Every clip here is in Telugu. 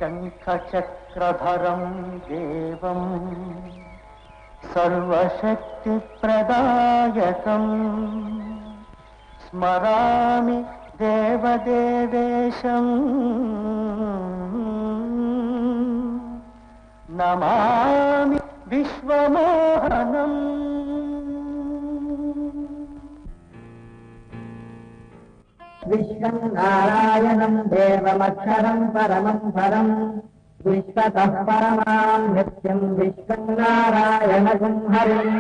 శంఖచక్రధరం దేవం సర్వశక్తి ప్రదాయకం స్మరామి దేవదేవేశం నమామి విశ్వమోహనం. విశ్వం నారాయణం దేవమక్షరం పరమం పరం విశ్వతః పరమాం నిత్యం విశ్వం నారాయణం హరిం.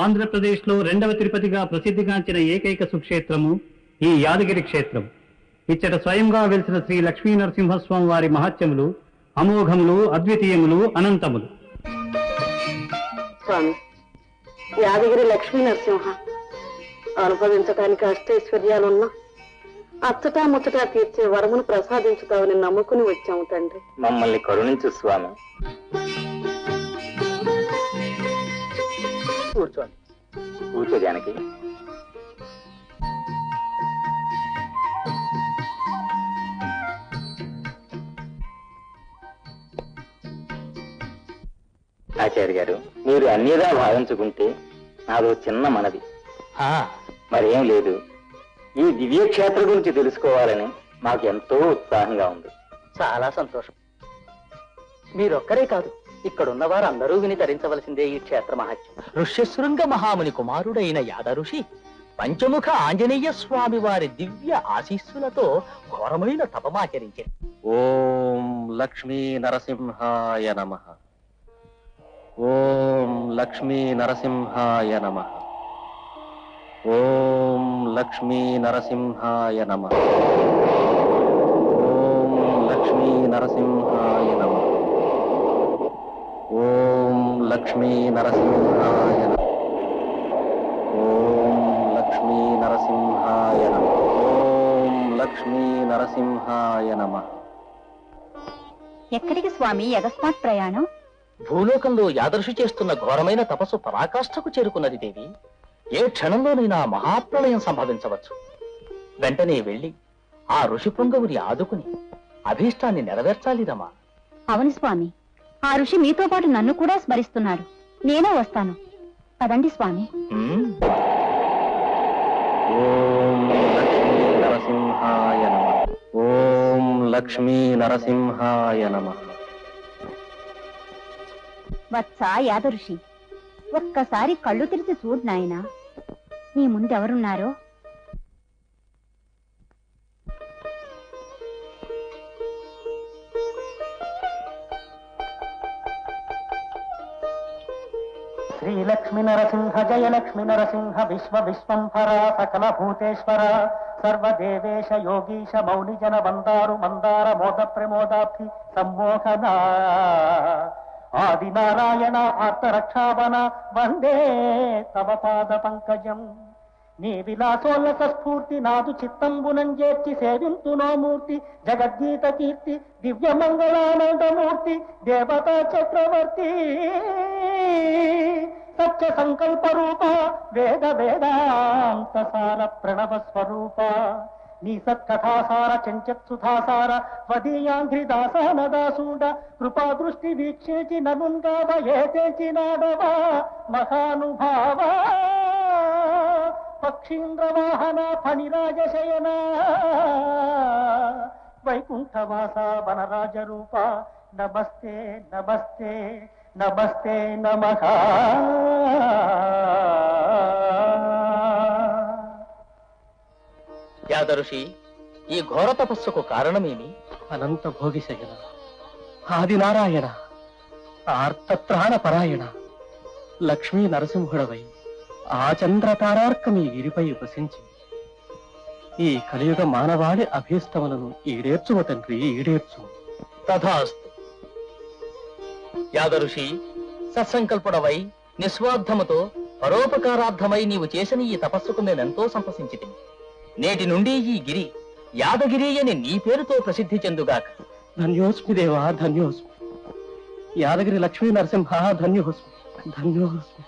ఆంధ్రప్రదేశ్లో రెండవ తిరుపతిగా ప్రసిద్ధిగాంచిన ఏకైక సుక్షేత్రము ఈ యాదగిరి క్షేత్రం. ఇచ్చట స్వయంగా వెలిసిన శ్రీ లక్ష్మీ నరసింహస్వామి వారి మహత్యములు అమోఘములు, అద్వితీయములు, అనంతములు. స్వామి, యాదగిరి లక్ష్మీ నరసింహ అనుభవించడానికి అష్టైశ్వర్యాలున్నా అచ్చటా ముచ్చటా తీర్చే వరమును ప్రసాదించుతావని నమ్ముకుని వచ్చాము తండ్రి. మమ్మల్ని కరుణించు స్వామి. కూర్చోండి. కూర్చో జానకి. ఆచార్య గారు, మీరు అన్నిదా భావించుకుంటే నాదో చిన్న మనవి. మరేం లేదు, ఈ దివ్యక్షేత్రం గురించి తెలుసుకోవాలని మాకు ఎంతో ఉత్సాహంగా ఉంది. చాలా సంతోషం. మీరొక్కరే కాదు, ఇక్కడున్న వారందరూ విని ధరించవలసిందే ఈ క్షేత్ర మహత్యం. ఋష్యశృంగ మహాముని కుమారుడైన యాద ఋషి పంచముఖ ఆంజనేయ స్వామి వారి దివ్య ఆశీస్సులతో ఘోరమైన తపమాచరించారు. ఓం లక్ష్మీ నరసింహాయ నమః. ఓం లక్ష్మీ నరసింహాయ నమః. ఓం లక్ష్మీ నరసింహాయ నమః. ఓం లక్ష్మీ నరసింహాయ నమః. ఓం లక్ష్మీ నరసింహాయ నమః. ఓం లక్ష్మీ నరసింహాయ నమః. ఓం లక్ష్మీ నరసింహాయ నమః. ఎక్కడికి స్వామి అకస్మాత్ ప్రయాణం? భూలోకంలో యాదృషి చేస్తున్న ఘోరమైన తపస్సు పరాకాష్ఠకు చేరుకున్నది దేవి. ఏ క్షణంలోనైనా మహాప్రళయం సంభవించవచ్చు. వెంటనే వెళ్లి ఆ ఋషి పొంగవుని ఆదుకుని అభీష్టాన్ని నెరవేర్చాలి రమా. అవును స్వామి, ఆ ఋషి మీతో పాటు నన్ను కూడా స్మరిస్తున్నాడు. నేనే వస్తాను. పదండి స్వామి. ఓం లక్ష్మీ నరసింహాయ నమః. ఓం లక్ష్మీ నరసింహాయ నమః. వత్సా యాద ఋషి, ఒక్కసారి కళ్ళు తెరిచి చూడు నాయనా, నీ ముందెవరున్నారో. శ్రీలక్ష్మీ నరసింహ జయ లక్ష్మీ నరసింహ విశ్వ విశ్వంభర సకల భూతేశ్వర సర్వదేవేశ యోగీశ మౌని జన వందారు మందార మోద ప్రమోదాబ్ధి సమ్మోహన ఆది నారాయణ ఆర్త రక్షావన వందే తవ పాద పంకజం. నీ విలాసోల్లస స్ఫూర్తి నాదు చిత్తంబునంజేర్చి సేవింతునోమూర్తి జగద్గీత కీర్తి దివ్య మంగళానందమూర్తి దేవతా చక్రవర్తి సత్య సంకల్ప రూప వేద వేదాంత సార ప్రణవ స్వరూప నీ సత్కథాసార చెంచత్సుధాసార వదీయాంధ్రిదాసానదాసూడ కృపా దృష్టి వీక్షించి ననుంగావ ఏచేచినాడవా మహానుభావ పక్షీంద్రవాహన ఫణిరాజశయన వైకుంఠవాస వనరాజ రూప నమస్తే నమస్తే నమస్తే నమః. యాదఋషి, ఈ ఘోర తపస్సుకు కారణమేమి? అనంత భోగిశయన, ఆదినారాయణ, ఆర్తత్రాణ పరాయణ, లక్ష్మీ నరసింహుడవై ఆ చంద్రతారార్కమీ గిరిపై వసించి ఈ కలియుగ మానవాళి అభీష్టములను ఈడేర్చువ తండ్రి, ఈడేర్చు. తథాస్తు. యాదఋషి, సత్సంకల్పుడవై నిస్వార్థముతో పరోపకారార్థమై నీవు చేసిన ఈ తపస్సుకు నేనెంతో సంతసించితిని. నేటి నుండి ఈ గిరి యాదగిరి అని నీ పేరుతో ప్రసిద్ధి చెందుగాక. ధన్యోస్మి దేవా, ధన్యోస్మి. యాదగిరి లక్ష్మీ నరసింహ, ధన్యోస్మి, ధన్యోస్మి.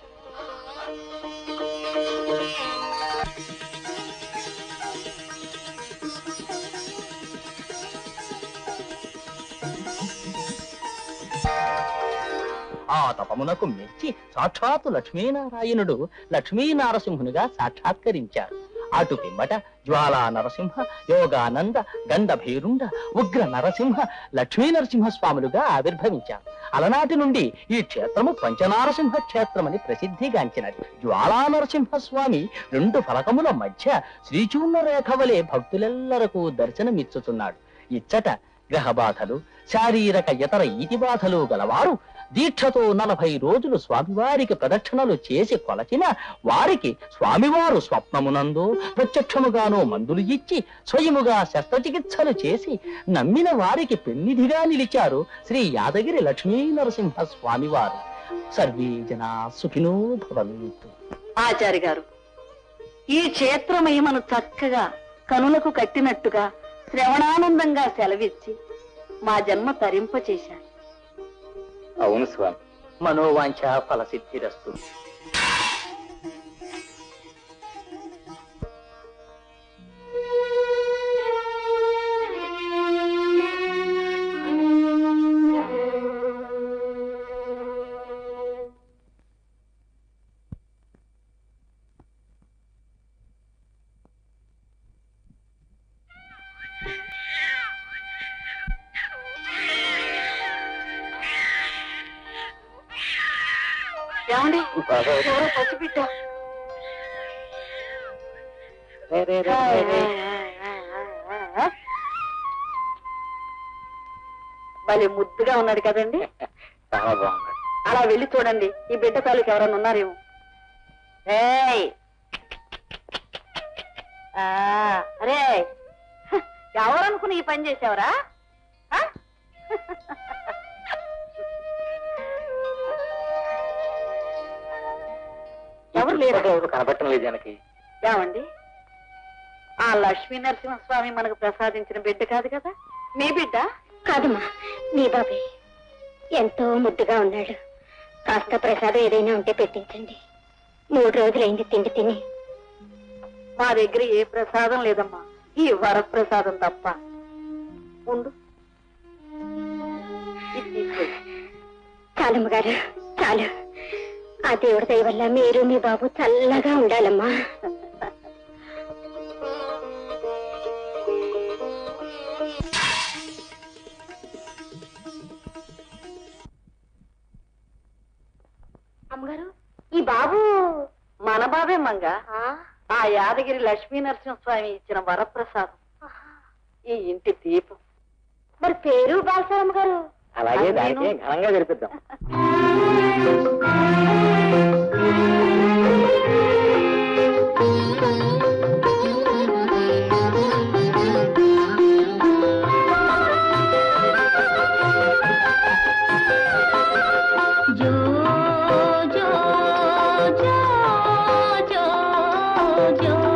ఆ తపమునకు మెచ్చి సాక్షాత్తు లక్ష్మీనారాయణుడు లక్ష్మీనారసింహునిగా సాక్షాత్కరించారు. అటు పిమ్మట జ్వాలా నరసింహ, యోగానంద, గంధభేరుండ, ఉగ్ర నరసింహ, లక్ష్మీ నరసింహస్వాములుగా ఆవిర్భవించారు. అలనాటి నుండి ఈ క్షేత్రము పంచనారసింహ క్షేత్రమని ప్రసిద్ధిగాంచినది. జ్వాలా నరసింహస్వామి రెండు ఫలకముల మధ్య శ్రీచూర్ణ రేఖ వలె భక్తులెల్లరకు దర్శనమిచ్చుతున్నాడు. ఇచ్చట గ్రహ బాధలు, శారీరక ఇతర ఈతి బాధలు గలవారు దీక్షతో 40 రోజులు స్వామివారికి ప్రదక్షిణలు చేసి కొలచిన వారికి స్వామివారు స్వప్నమునందో ప్రత్యక్షముగానో మందులు ఇచ్చి స్వయముగా శస్త్రచికిత్సలు చేసి నమ్మిన వారికి పెన్నిధిగా నిలిచారు శ్రీ యాదగిరి లక్ష్మీ నరసింహ స్వామివారు. సర్వే జనా సుఖినో భవంతు. ఆచార్య గారు, ఈ క్షేత్ర మహిమను చక్కగా కనులకు కట్టినట్టుగా శ్రవణానందంగా సెలవిచ్చి మా జన్మ తరింపచేశారు. అవును స్వామి. మనోవాంఛ ఫలసిద్ధిరస్తు. ఏమండి, ఎవరో పసిబిడ్డ. భలే ముద్దుగా ఉన్నాడు కదండి. చాలా బాగున్నాడు. అలా వెళ్ళి చూడండి, ఈ బిడ్డ తాలూకు ఎవరన్నా ఉన్నారేమో. ఏయ్, అరే, ఎవరనుకుని ఈ పని చేసావరా? ఎవరు లేరు. కనపడటం లేదు జనకి. ఏమండి, ఆ లక్ష్మీ నరసింహస్వామి మనకు ప్రసాదించిన బిడ్డ కాదు కదా? మీ బిడ్డ కాదమ్మా, నీ బాబే ఎంతో ముద్దుగా ఉన్నాడు. కాస్త ప్రసాదం ఏదైనా ఉంటే పెట్టించండి. 3 రోజులైంది తిండి తిని. మా దగ్గర ఏ ప్రసాదం లేదమ్మా, ఈ వరప్రసాదం తప్ప. ఉండు, ఇది తీసుకో. చాలమ్మ గారు, చాలు. ఆ దేవుడి దయ వల్ల మీరు మీ బాబు చల్లగా ఉండాలమ్మా. అమ్మగారు, ఈ బాబు మన బాబే మంగ. ఆ యాదగిరి లక్ష్మీ నరసింహస్వామి ఇచ్చిన వరప్రసాదం, ఈ ఇంటి దీపం. మరి పేరు బాలసారమ్మ గారు. అలాగే దానికి ఘనంగా జరిపిద్దాం. జో జో జో జో జో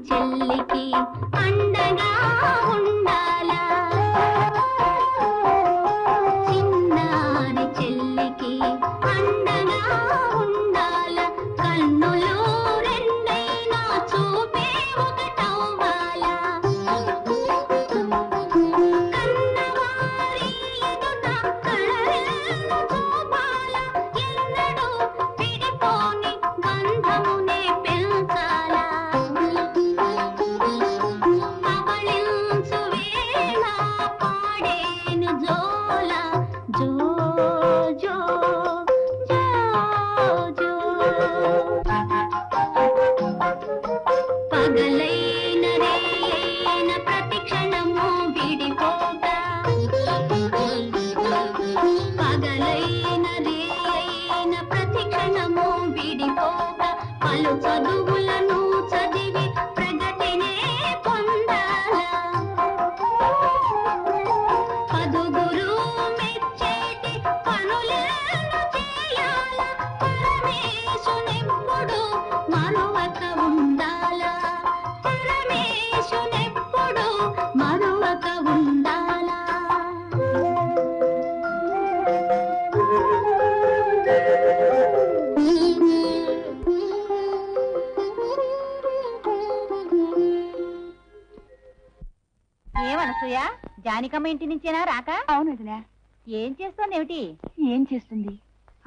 చెల్లికి అండగా ఉండాలా చిన్నారి చెల్లికి అండగా ఉండాలా కన్నులు రెండైనా చూపే ఒకటవ్వాలా కన్నవారి ఎదుట కళలను చూపాలా ఎన్నడూ విడిపోని బంధమునే పెంచాలా పవళించు వేళ పాడేను జోల జో జో జో జో పగలైన రేయైన ప్రతి క్షణము విడిపోగా పగలైన రేయైన ప్రతి క్షణము విడిపోగా పలు చదువులను చదివి ప్రగతినే పొందాలా పదుగురు మెచ్చేటి పనులను చేయాలా పరమేశునెప్పుడు మరువక ఉండాలా పరమేశునెప్పుడు మరువక ఉండాలా ఏమనసూయ జానికమ్మ ఇంటి నుంచేనా రాక? అవునదినా. ఏం చేస్తోందేమిటి? ఏం చేస్తుంది,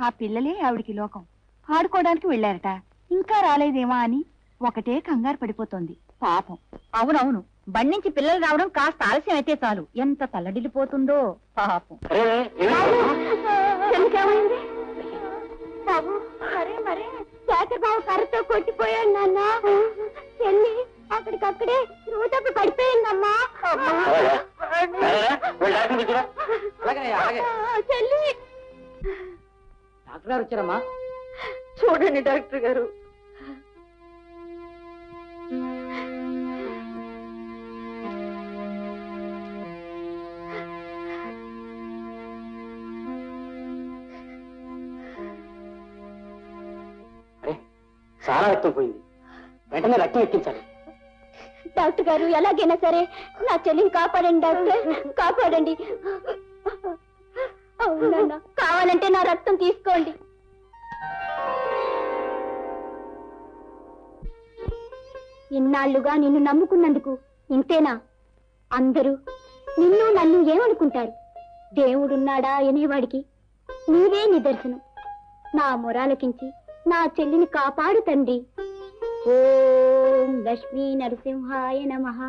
ఆ పిల్లలే ఆవిడికి లోకం. ఆడుకోవడానికి వెళ్ళారట, ఇంకా రాలేదేమా అని ఒకటే కంగారు పడిపోతోంది పాపం. అవునవును, బండి పిల్లలు రావడం కాస్త ఆలస్యం అయితే చాలు ఎంత తల్లడిల్లిపోతుందో పాపం. బాబు మరే మరే శేఖర్ బాబు కర్రతో కొట్టిపోయాడు నాన్న. చెల్లి అక్కడికక్కడే రూతప్పి పడిపోయిందమ్మా. చెల్లి డాక్టర్ గారు వచ్చారమ్మా. చూడండి డాక్టర్ గారు, చాలా రక్తం పోయింది, వెంటనే రక్తం ఎక్కించాలి. డాక్టర్ గారు ఎలాగైనా సరే నా చెల్లిని కాపాడండి డాక్టర్, కాపాడండి. అవునన్నా, కావాలంటే నా రక్తం తీసుకోండి. ఇన్నాళ్లుగా నిన్ను నమ్ముకున్నందుకు ఇంతేనా? అందరూ నిన్ను నన్ను ఏమనుకుంటారు? దేవుడున్నాడా అనేవాడికి నీవే నిదర్శనం. నా మొరాలకించి నా చెల్లిని కాపాడు తండ్రి. ఓం లక్ష్మీ నరసింహాయ నమః.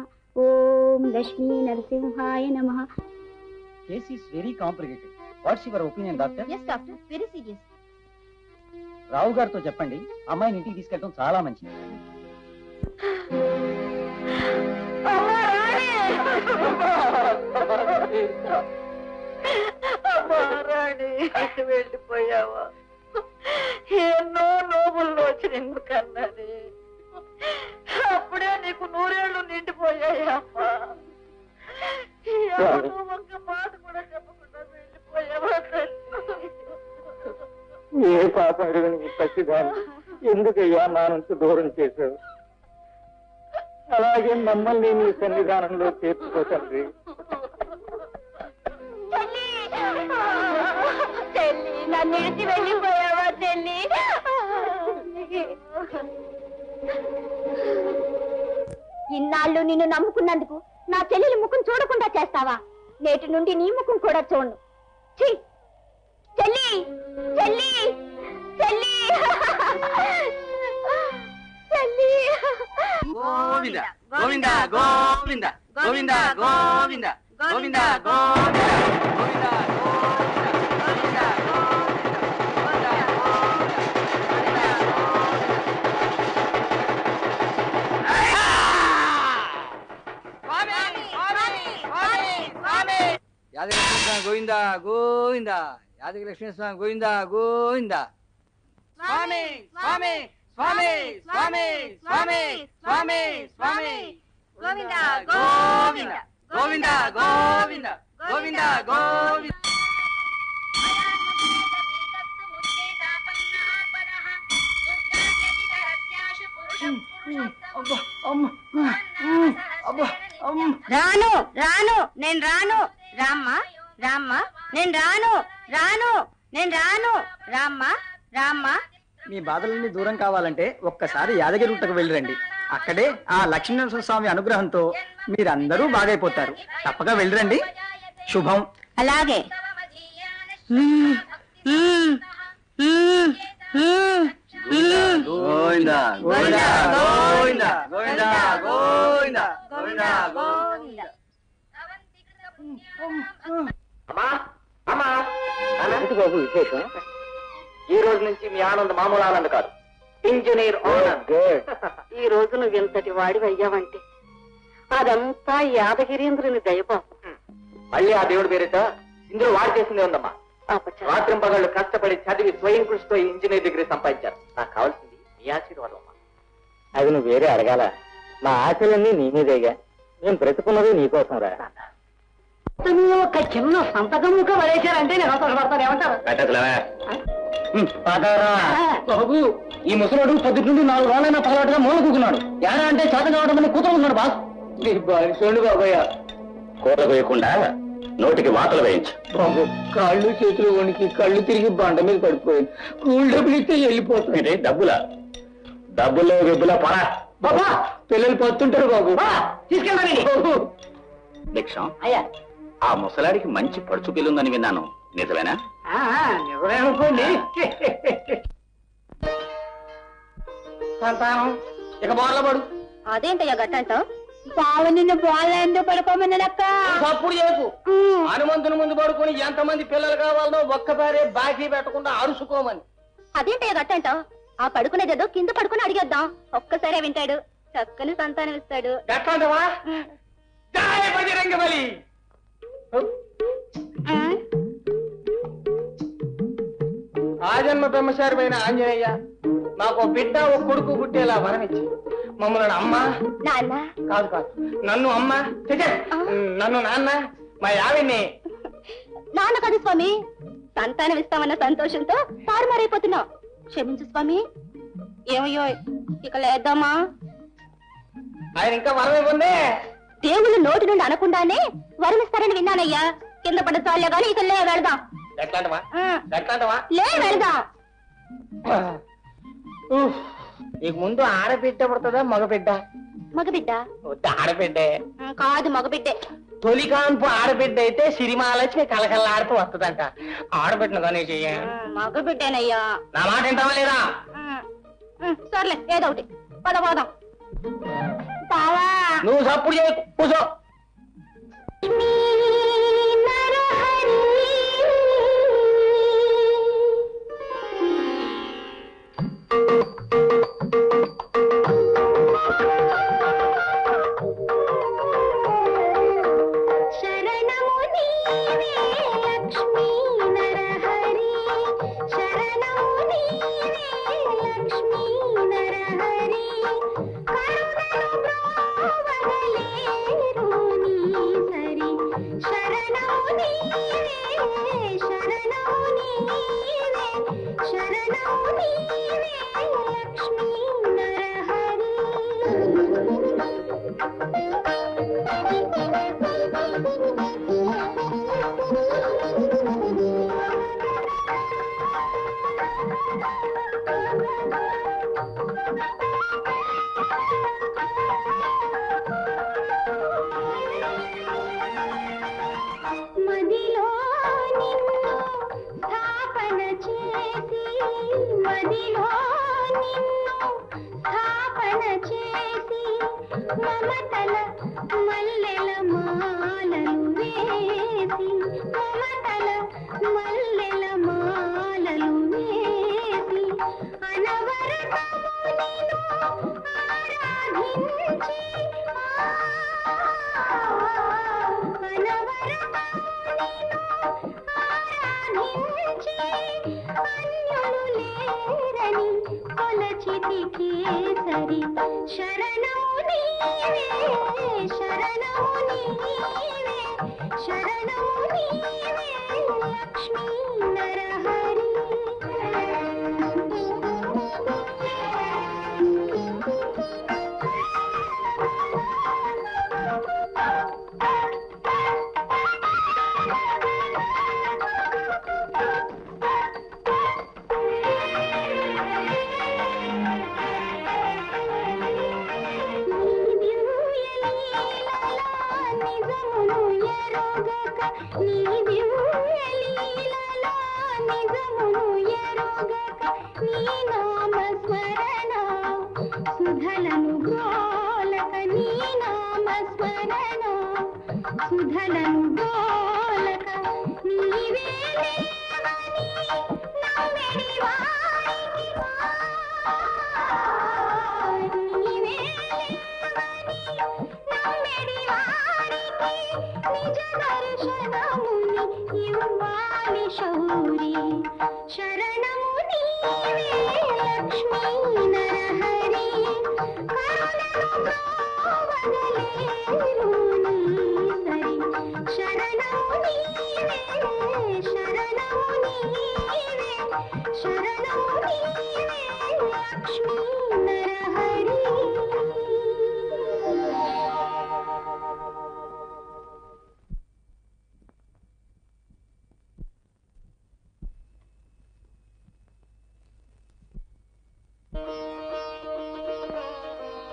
ఓం లక్ష్మీ నరసింహాయ నమః. Case is very complicated. What's your opinion doctor? Yes doctor, very serious. Rao గారితో చెప్పండి, అమ్మాయిని ఇంటికి తీసుకెళ్ళడం చాలా మంచిది. వెళ్ళిపోయావా? ఎన్నో లోపుల్లో వచ్చి నిన్ను కన్నది, అప్పుడే నీకు 100 ఏళ్ళు నిండిపోయాయి అమ్మా. ఒక్క మాట కూడా చెప్పకుండా వెళ్ళిపోయావా? ఏ పాప అడుగుని పసిదాన్ని ఎందుకయ్యా నా నుంచి దూరం చేశావు? అలాగే మమ్మల్ని నీ సన్నిధానంలో చేర్చుకో తండ్రి. చెల్లి నన్ను ఇడిచి వెళ్ళిపోయావా చెల్లి? ఇన్నాళ్ళు నిన్ను నమ్ముకున్నందుకు నా చెల్లెలి ముఖం చూడకుండా చేస్తావా? నేటి నుండి నీ ముఖం కూడా చూడను. ఛీ! చెల్లి చెల్లి చెల్లి చెల్లి. గోవింద గోవింద గోవింద గోవింద గోవింద గోవింద గోవింద యాదగిరి గోవింద గోవింద యాదగిరి లక్ష్మీ స్వామి గోవింద గోవింద. స్వామి స్వామి స్వామి స్వామి స్వామి స్వామి స్వామి గోవింద గోవింద గోవింద గోవింద గోవింద గోవింద. రాను రాను నేను రాను రామ్మా రామ్మా నేను రాను రాను నేను రాను రామ్మా రామ్మా. మీ బాధలన్నీ దూరం కావాలంటే ఒక్కసారి యాదగిరి గుట్టకు వెళ్ళిరండి. అక్కడే ఆ లక్ష్మీనరసింహ స్వామి అనుగ్రహంతో మీరందరూ బాగైపోతారు. తప్పగా వెళ్ళిరండి. శుభం. అలాగే. గోవిందా గోవిందా గోవిందా గోవిందా గోవిందా గోవిందా గోవిందా. బాబు విశేషం, ఈ రోజు నుంచి మీ ఆనంద్ మామూలు ఆనంద్ కాదు, ఇంజనీర్ ఆనంద్. ఈ రోజు నువ్వు ఇంతటి వాడివి అయ్యావంటే అదంతా యాదగిరీంద్రుని దయపాపం. మళ్ళీ ఆ దేవుడి పేరిట ఇందులో వాడు చేసిందే ఉందమ్మా. రాత్రింపగళ్ళు కష్టపడి చదివి స్వయం కృషితో ఈ ఇంజనీర్ డిగ్రీ సంపాదించారు. నాకు కావాల్సింది నీ ఆశీర్వాదం అమ్మా. అది నువ్వు వేరే అడగాల, మా ఆశలన్నీ నీ మీదేగా, మేము బ్రతుకున్నది నీకోసం రా. ఒక చిన్న సంతకం ముఖం వరేశారంటే నేను సంతోషపడతాను. ఏమంటారు? బాబు, ఈ ముసలోడు పొద్దుటి నుండి 4 రోజులైనా పగలట్టుగా మూల కూకున్నాడు. ఎలా అంటే చేత కావడం కూతురు ఉన్నాడు. బాస్ చూడండి బాబయ్య, కూర వేయకుండా నోటికి వాతలు వేయించు. బాబు, కాళ్ళు చేతులు వణికి కళ్ళు తిరిగి బండ మీద పడిపోయింది. కూల్ డబ్బులు ఇస్తే వెళ్ళిపోతుంది. డబ్బులా? డబ్బుల్లో వెబ్బులా పరా బాబా, పిల్లలు పత్తుంటారు బాబు. తీసుకెళ్ళండి. భిక్షం, అయ్యా ఆ ముసలాడికి మంచి పడుచు పిల్లుందని విన్నాను, నిజమేనా? నిజమే అనుకోండి. సంతానం ఇక బోర్ల పడు. అదేంటయ్యా గట్టంటావు? బావ నిన్ను బాగా ఎందుకు పడుకోమన్నాడక్క? తప్పుడు చేయకు. హనుమంతుని ముందు పడుకొని ఎంతమంది పిల్లలు కావాలనో ఒక్కసారి బాకీ పెట్టకుండా అరుసుకోమని. అదేంటయ్యా గట్టంటావు? ఆ పడుకునేదేదో కింద పడుకుని అడిగేద్దాం, ఒక్కసారే వింటాడు, చక్కని సంతానం ఇస్తాడు. గట్లంటవా? జై బజరంగబలి. ఆజన్మ బ్రహ్మచారిపైన ఆంజనేయ, నాకు బిడ్డ ఒక కొడుకు పుట్టేలా వరమిచ్చి మమ్మల్ని అమ్మ నాన్న కాదు కాదు నన్ను అమ్మ నన్ను నాన్న మా యావిని నాన్న కాదు స్వామి, సంతానం ఇస్తామన్న సంతోషంతో తారుమారైపోతున్నావు. క్షమించు స్వామి. ఏమయ్యో, ఇక లేద్దామా? ఆయన ఇంకా వరం ఇవ్వండి. దేవుళ్ళు నోటి నుండి అనకుండానే వరమిస్తారని విన్నానయ్యా. కింద పడ్డ చాలే గాని ఇక లే వెళదాం. లే వెళదాం. నీకు ముందు ఆడబిడ్డ పడుతుందా మగబిడ్డ? మగబిడ్డ. ఆడబిడ్డే కాదు, మగబిడ్డే. తొలి కాన్పు ఆడబిడ్డ అయితే సిరిమాలక్ష్మి కలకల్లాడుతూ వస్తుందంట. ఆడబిడ్డను కానీ చెయ్య. మగబిడ్డేనయ్యా. నా మాట వింటావా లేదా? సర్లే, ఏదో ఒకటి పద పోదాం. బావా, నువ్వు సప్పుడు చేయ కూసో. నీ దివ్యలీలలో నిజమును ఎరుగక నీ నామ స్మరణ సుధలను గోలక నీ నామ స్మరణ సుధలను గోలక నీవే దేవని నమ్మెడి వారికి నీవే నమ్మెడి వారికి నిజ దర్శనముని ఇవ్వాలి శౌరి శరణము నీవే లక్ష్మీ నరహరి కరుణను వదలేరు నీ సరి శరణము నీవే శరణము నీవే శరణము నీవే లక్ష్మీ నరహరి.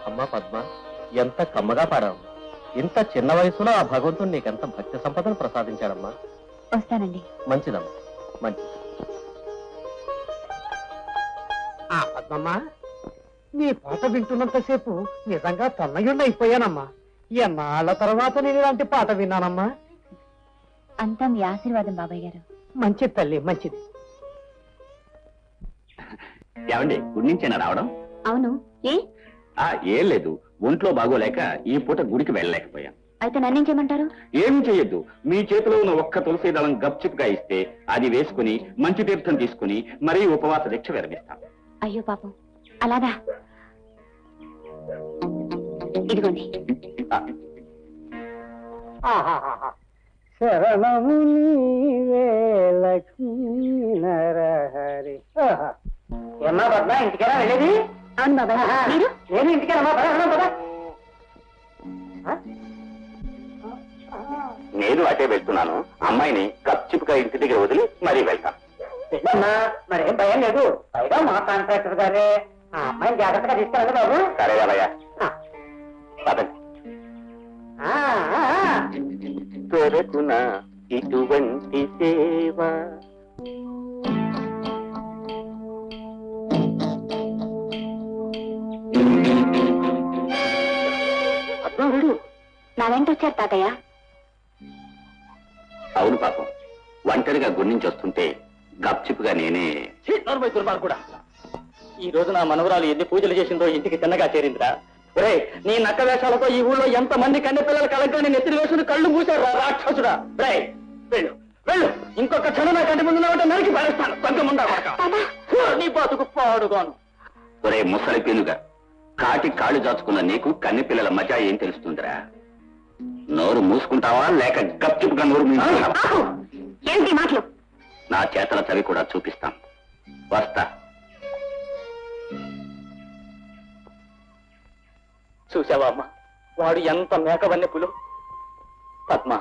అమ్మా పద్మ, ఎంత కమ్మగా పాడావు. ఇంత చిన్న వయసులో ఆ భగవంతుడు నీకెంత భక్తి సంపదను ప్రసాదించాడమ్మా. వస్తానండి. మంచిదమ్మా, మంచిది. పద్మమ్మా, నీ పాట వింటున్నంతసేపు నిజంగా తన్నయుండి అయిపోయానమ్మా. ఎన్నాళ్ల తర్వాత నేను ఇలాంటి పాట విన్నానమ్మా. అంతా మీ ఆశీర్వాదం బాబాయ్ గారు. మంచిది తల్లి, మంచిది. ఏమండి, గుడి నుంచేనా రావడం? అవును, ఏ ఏం లేదు, ఒంట్లో బాగోలేక ఈ పూట గుడికి వెళ్ళలేకపోయాను. అయితే నన్నేం చేయమంటారు? ఏం చెయ్యొద్దు. మీ చేతిలో ఉన్న ఒక్క తులసి దళం గప్చిప్గా ఇస్తే అది వేసుకుని మంచి తీర్థం తీసుకుని మరీ ఉపవాస దీక్ష విరమిస్తాం. అయ్యో పాపం, అలాగా? ఇదిగోండి. శరణము నీవే లక్ష్మీ నరహరి. ఏమ్మా పద్మ, ఇంటికేనా వెళ్ళేది? అవును బాబాయ్. మీరు? నేను ఇంటికేనమ్మా. పద. నేను అటే వెళ్తున్నాను. అమ్మాయిని గప్చిప్గా ఇంటి దగ్గర వదిలి మరీ వెళ్తాను. వెళ్ళమ్మా, మరేం భయం లేదు. పైగా మా కాంట్రాక్టర్ గారే ఆ అమ్మాయిని జాగ్రత్తగా తీసుకెళ్ళండి బాబు. సరే అలాగా, పదండి. దొరకున ఇటువంటి సేవ పద్మవుడు నా వెంట వచ్చారు తాతయ్య. అవును పాపం, ఒంటరిగా గుడి నుంచి వస్తుంటే గప్చిప్గా నేనే. కూడా ఈ రోజు నా మనవరాలు ఎన్ని పూజలు చేసిందో ఇంటికి తిన్నగా చేరిందిరా. ఒరే, నీ నక్క వేషాలతో ఈ ఊళ్ళో ఎంత మంది కన్నె పిల్లల కలగ్గాని నెత్తిని వేసుకుని కళ్ళు మూసారు రాక్షసుడా. రే, వెళ్ళు వెళ్ళు, ఇంకొక క్షణం నా కంటి ముందు ఉంటే నరికి పారేస్తాను. తగ్గముండా నీ బతుకు పాడుగాను. ఒరే ముసలి పెనుగా, కాటి కాళ్ళు దాచుకున్న నీకు కన్నె పిల్లల మజా ఏం తెలుస్తుందిరా? నోరు మూసుకుంటావా లేక గప్చిప్గా నోరు మూసుకుంటావా? ఏంటి మాటలు? నా చేతల చవి కూడా చూపిస్తాం. వస్తా. చూసావా అమ్మా, వాడు ఎంత మేకవన్నెప్పులు. పద్మ,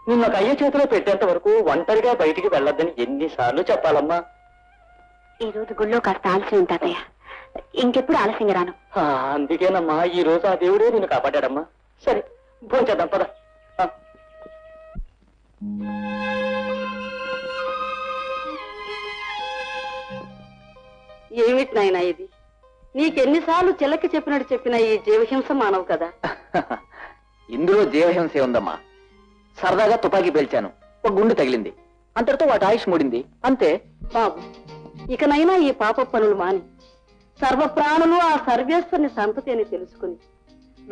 నిన్నొక అయ్య చేతిలో పెట్టేంత వరకు ఒంటరిగా బయటికి వెళ్ళొద్దని ఎన్నిసార్లు చెప్పాలమ్మా. ఈ రోజు గుళ్ళో కాస్త ఆలస్యం తాతయ్య. ఇంకెప్పుడు ఆలస్యంగా రాను. అందుకేనమ్మా ఈ రోజు ఆ దేవుడే నిన్ను కాపాడాడమ్మా. సరే, భోంచేద్దాం పద. ఏమిటి నాయనా ఇది? నీకెన్నిసార్లు చిలక చెప్పినట్టు చెప్పినా ఈ జీవహింస మానవు కదా. ఇందులో జీవహింసే ఉందమ్మా. సరదాగా తుపాకీ పేల్చాను, ఒక గుండు తగిలింది, అంతటితో వాటి ఆయుష్ మూడింది, అంతే. బాబు, ఇకనైనా ఈ పాప పనులు మాని సర్వప్రాణులు ఆ సర్వేశ్వరుని సంతతి అని తెలుసుకుని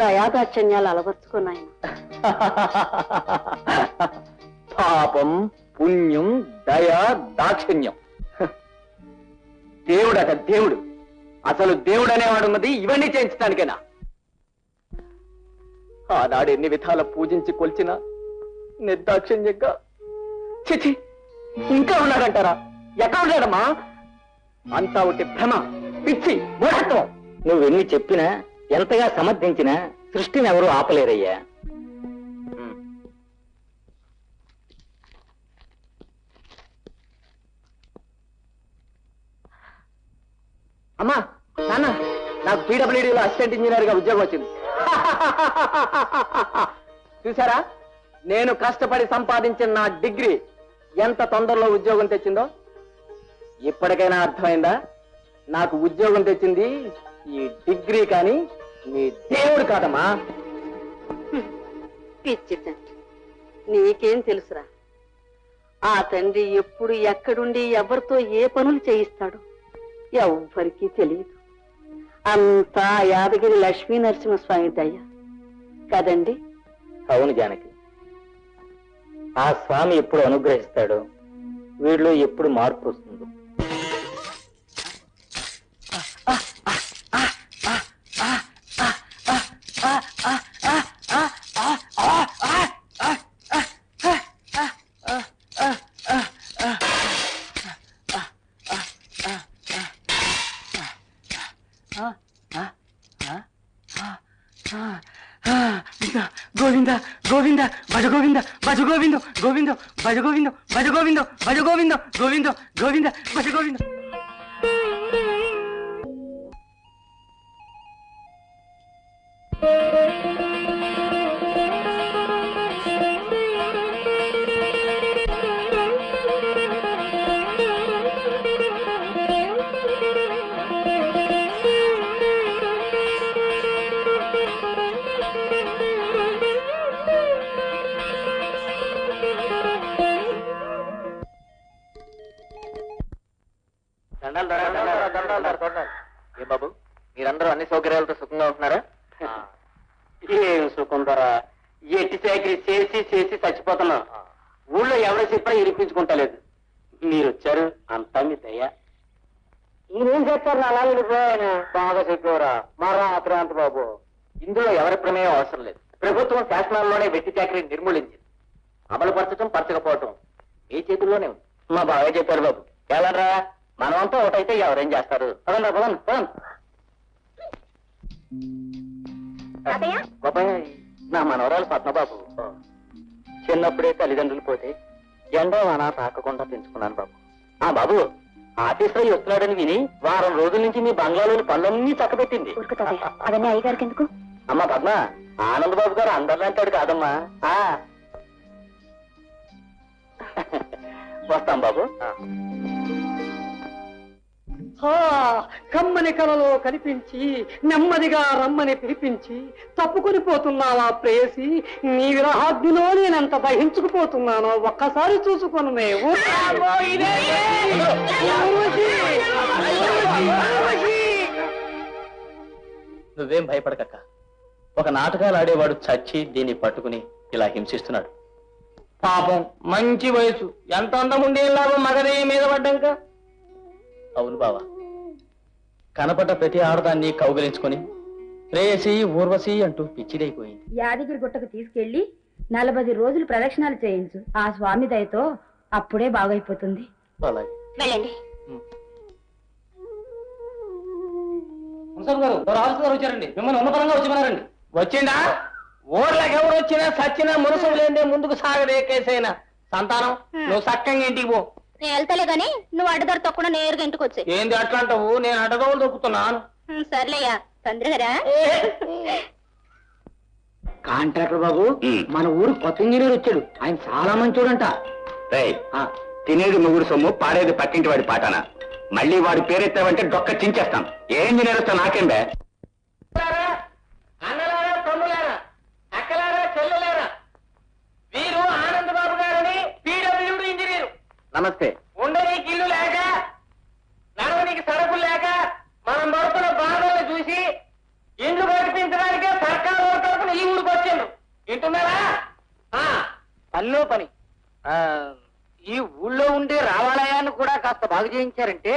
దయాదాక్షణ్యాలు అలవర్చుకున్నాయన. పాపం, పుణ్యం, దయ, దాక్షిణ్యం. దేవుడట దేవుడు. అసలు దేవుడు అనేవాడు ఉన్నది ఇవన్నీ చేయించడానికేనా? ఆనాడు ఎన్ని విధాల పూజించి కొల్చినా నిర్దాక్షిణ్యంగా చిచి ఇంకా ఉన్నాడంటారా? ఎక్కడ ఉన్నాడమ్మా? అంతా ఒకటి భ్రమ, పిచ్చి, మూఢత్వం. నువ్వెన్ని చెప్పినా ఎంతగా సమర్థించినా సృష్టిని ఎవరూ ఆపలేరయ్యా. అమ్మా, నాన్న, నాకు పీడబ్ల్యూడీలో అసిస్టెంట్ ఇంజనీర్ గా ఉద్యోగం వచ్చింది. చూసారా, నేను కష్టపడి సంపాదించిన నా డిగ్రీ ఎంత తొందరలో ఉద్యోగం తెచ్చిందో ఇప్పటికైనా అర్థమైందా? నాకు ఉద్యోగం తెచ్చింది ఈ డిగ్రీ కానీ నీ దేవుడు కాదమ్మా. పిచ్చి తండ్రి, నీకేం తెలుసురా? ఆ తండ్రి ఎప్పుడు ఎక్కడుండి ఎవరితో ఏ పనులు చేయిస్తాడు ఎవ్వరికీ తెలియదు. అంతా యాదగిరి లక్ష్మీ నరసింహస్వామి దయ కదండి. అవును జానకి, ఆ స్వామి ఎప్పుడు అనుగ్రహిస్తాడో వీడిలో ఎప్పుడు మార్పు వస్తుందో. గోవింద గోవింద భజ గోవింద భజ గోవింద గోవింద భజ గోవింద భజ గోవింద భజ గోవింద గోవింద గోవింద భజ గోవింద. ఏ బాబు, మీరందరూ అన్ని సౌకర్యాలతో సుఖంగా ఉంటున్నారా? ఏం సుకుందరా, ఎట్టి చాకరీ చేసి చేసి చచ్చిపోతున్నాం. ఊళ్ళో ఎవరో చెప్పా ఇరిపించుకుంటలేదు. మీరు వచ్చారు, అంతా మీ దయ. ఈయనేం చేస్తారు? అలా వెళ్ళిపోయాను. బాగా చెప్పారా మరా అత్రాంత బాబు. ఇందులో ఎవరి ప్రమేయం అవసరం లేదు. ప్రభుత్వం శాసనాల్లోనే వెట్టి చాకరీ నిర్మూలించింది. అమలు పరచడం పరచకపోవటం మీ చేతుల్లోనే ఉంది. మా బాగా చెప్పారు బాబు. ఎలారా, మనమంతా ఒకటైతే ఎవరేం చేస్తారు? పదండి పదండి పదండి. బాబాయ్, నా మనవరాలు పద్మబాబు. చిన్నప్పుడే తల్లిదండ్రులు పోతే ఎండో వాన తాకకుండా పెంచుకున్నాను బాబు. ఆ బాబు, ఆఫీసులో వస్తున్నాడని విని వారం రోజుల నుంచి మీ బంగ్లాలోని పనులన్నీ చక్కబెట్టింది. అవన్నీ అయ్యగారికి ఎందుకు? అమ్మా పద్మ, ఆనందబాబు గారు అందరిలాంటాడు కాదమ్మా. వస్తాం బాబు. కమ్మని కలలో కనిపించి నెమ్మదిగా రమ్మని పిలిపించి తప్పుకొని పోతున్నావా ప్రేయసి? నీ విరహాగ్నిలో నేనెంత దహించుకుపోతున్నానో ఒక్కసారి చూసుకొను. నువ్వేం భయపడకక్క. ఒక నాటకాలు ఆడేవాడు చచ్చి దీన్ని పట్టుకుని ఇలా హింసిస్తున్నాడు. పాపం, మంచి వయసు, ఎంత అందముండే లాభం మగదే మీద పడ్డాక. అవును బావా, కనపడ్డ ప్రతి ఆడదాన్ని కౌగిలించుకొని ప్రేయసి ఊర్వశి అంటూ పిచ్చిడైపోయింది. యాదగిరి గుట్టకు తీసుకెళ్లి 40 రోజులు ప్రదక్షిణాలు చేయించు. ఆ స్వామి దయతో అప్పుడే బాగైపోతుంది. అలాగే వెళ్ళండి. మున్సబ్ గారు, రాజు గారు వచ్చారండి. మిమ్మల్ని ఉన్నపరంగా వచ్చి వచ్చిందా? ఊర్లోకి ఎవరు వచ్చినా సచ్చినా మునసం లేదే ముందుకు సాగదే కేసైనా. సంతానం, నువ్వు సక్కంగా ఇంటికి పో. నేను వెళ్తలే గాని నువ్వు అడ్డదారి తొక్కకుండా నేరుగా ఇంటికి వచ్చాయి. ఏంది అట్లా అంటావు? నేను అడ్డదోలు దొక్కుతున్నాను. సర్లేయ్యా, తొందరగా. కాంట్రాక్టర్ బాబు, మన ఊరు కొత్త ఇంజనీర్ వచ్చాడు. ఆయన చాలా మంచోడంట. తినేది ముగ్గురు సొమ్ము, పాడేది పక్కింటి వాడి పాటాన. మళ్ళీ వాడి పేరెత్తావంటే డొక్క చించేస్తాం. ఏ ఇంజనీర్ వస్తా నాకేం బే. అన్నలారా, తమ్ములారా, అక్కలారా, చెల్లెలారా, వీరు ఆనందబాబు గారని పీడబ్ల్యూడీ ఇంజనీరు. నమస్తే. ఉండనీకి ఇల్లు లేక, నడవనీకి సరుకులు లేక మనం పడుతున్న బాధలను చూసి ఇండ్లు కట్టించడానికే సర్కారు తరఫున ఈ ఊరికి వచ్చిండ్రు. వింటున్నారా? పనిలో పని. ఈ ఊళ్ళో ఉండే రావాలయాన్ని కూడా కాస్త బాగు చేయించారంటే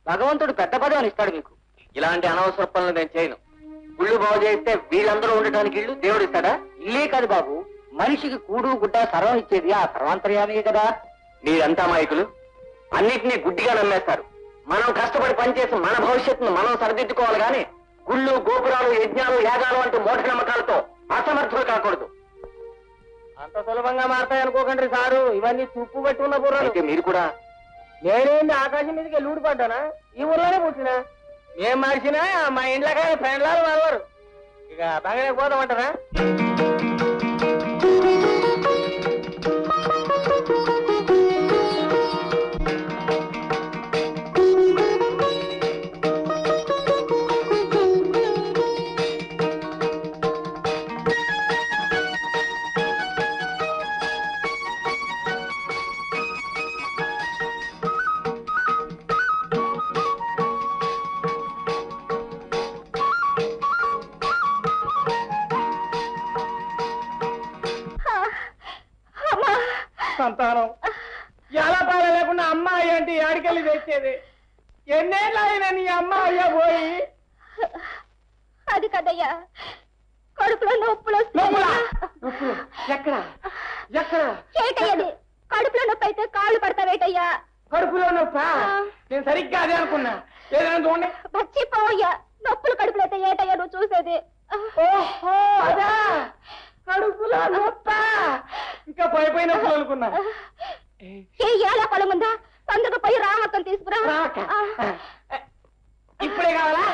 భగవంతుడు పెద్ద పదవిని ఇస్తాడు మీకు. ఇలాంటి అనవసర పనులు నేను చేయను. గుళ్ళు బాగు చేస్తే వీళ్ళందరూ ఉండటానికి ఇల్లు దేవుడు ఇస్తాడా? ఇల్లే కాదు బాబు, మనిషికి కూడు గుడ్డ సర్వం ఇచ్చేది ఆ సర్వాంతర్యామే కదా. మీరంతా మాయకులు అన్నిటినీ గుడ్డిగా నమ్మేస్తారు. మనం కష్టపడి పనిచేసి మన భవిష్యత్తును మనం సరిదిద్దుకోవాలి గాని గుళ్ళు, గోపురాలు, యజ్ఞాలు, యాగాలు అంటూ మూఢ నమ్మకాలతో అసమర్థులు కాకూడదు. అంత సులభంగా మారతాయనుకోకండి సారు. ఇవన్నీ తుప్పు పెట్టి ఉన్న బుర్రలు. అయితే మీరు కూడా. నేనేంది ఆకాశం మీదకి లూడి పడ్డానా? ఈ ఊర్లోనే పుట్టినా. ఏం మార్చినా మా ఇంట్లోకి ఫ్రెండ్లాలు మారవారు. ఇక బాగానే పోదామంటారా? సంతానం ఎలా పాల లేకుండా అమ్మ అయ్య అంటే ఆడికెళ్ళి తెచ్చేది. ఎన్నేళ్ళు అయినా నీ అమ్మ అయ్య పోయి? అది కదయ్యా, కడుపులో నొప్పులు ఎక్కడ ఎక్కడ ఏటయ్యది? కడుపులో నొప్పి అయితే కాళ్ళు పడతావేటయ్యా? కడుపులో నొప్పా? నేను సరిగ్గా అదే అనుకున్నా. ఏదైనా చూడండి. మర్చిపోవయ్యా, నొప్పులు కడుపులో అయితే ఏటయ్యా నువ్వు చూసేది? ఓహో అదా, కడుపులో నొప్పా? ఇంకా పైపై నొప్పులు అనుకున్నా. ఎలా పొలం ఉందా? తొందరగా పోయి రామక్కని తీసుకురా. ఇప్పుడే కావాలా?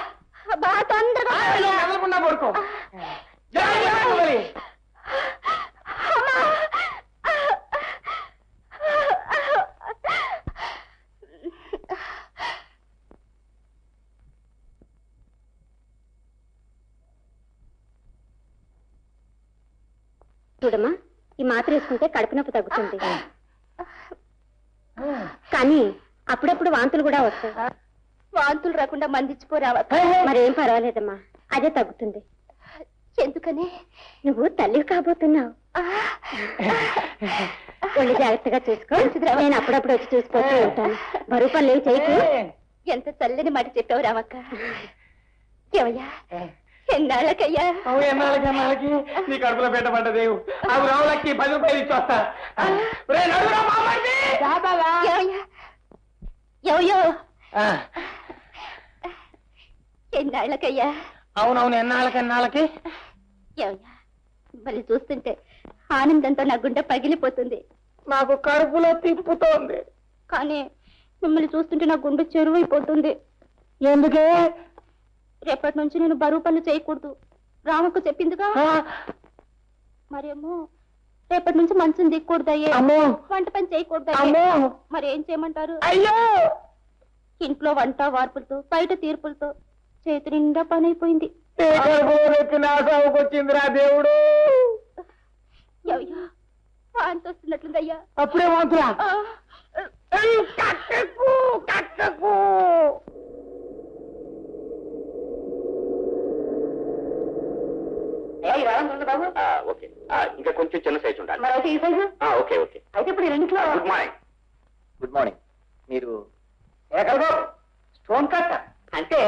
బాగా తొందరగా కదలకుండా పడుకో. చూడమ్మా, ఈ మాత్ర వేసుకుంటే కడుపు నొప్పి తగ్గుతుంది, కానీ అప్పుడప్పుడు వాంతులు కూడా వస్తాయి. వాంతులు రాకుండా మందిచ్చిపోరావా? మరేం పర్వాలేదమ్మా, అదే తగ్గుతుంది. ఎందుకని? నువ్వు తల్లి కాబోతున్నావు. ఒళ్ళు జాగ్రత్తగా చూసుకో. నేను అప్పుడప్పుడు వచ్చి చూసిపోతూ ఉంటాను. బరువు పనులు చేయకు. ఎంత చల్లని మాట చెప్పావు రామక్క. ఏమయ్యా, ఎన్నాళ్ళకయ్యా? ఎన్నాళ్ళకి నీ కడుపులో పెట్టబడ్డదేవు. అవి రావులకి 10 రూపాయలు ఇచ్చి వస్తా. ఎవయో ఎన్నాళ్ళకయ్యా? అవునవును, ఎన్నాళ్ళకి ఏమయ్యా, మళ్ళీ చూస్తుంటే ఆనందంతో నా గుండె పగిలిపోతుంది. నాకు కడుపులో తిప్పుతోంది. కానీ మిమ్మల్ని చూస్తుంటే నా గుండె చెరువైపోతుంది. ఎందుకే? రేపటి నుంచి నేను బరువు పనులు చేయకూడదు, రామకు చెప్పిందిగా. మరేమో రేపటి నుంచి మంచం దిక్కకూడదు అయ్యే, వంట పని చేయకూడదు అయ్యే. మరి ఏం చేయమంటారు? అయ్యో, ఇంట్లో వంట వార్పులతో బయట తీర్పులతో చేతి నిండా పని అయిపోయింది. వచ్చిందిరా దేవుడు. వాంతి వస్తున్నట్లుందయ్యా. అప్పుడే వాంతురా? కట్టకు కట్టకు. ఓకే, ఇంకా కొంచెం చిన్న సైజు ఉండాలి. Okay okay. అయితే ఇప్పుడు ఇంట్లో. Good morning. Good morning. మీరు స్టోన్ కట్ అంటే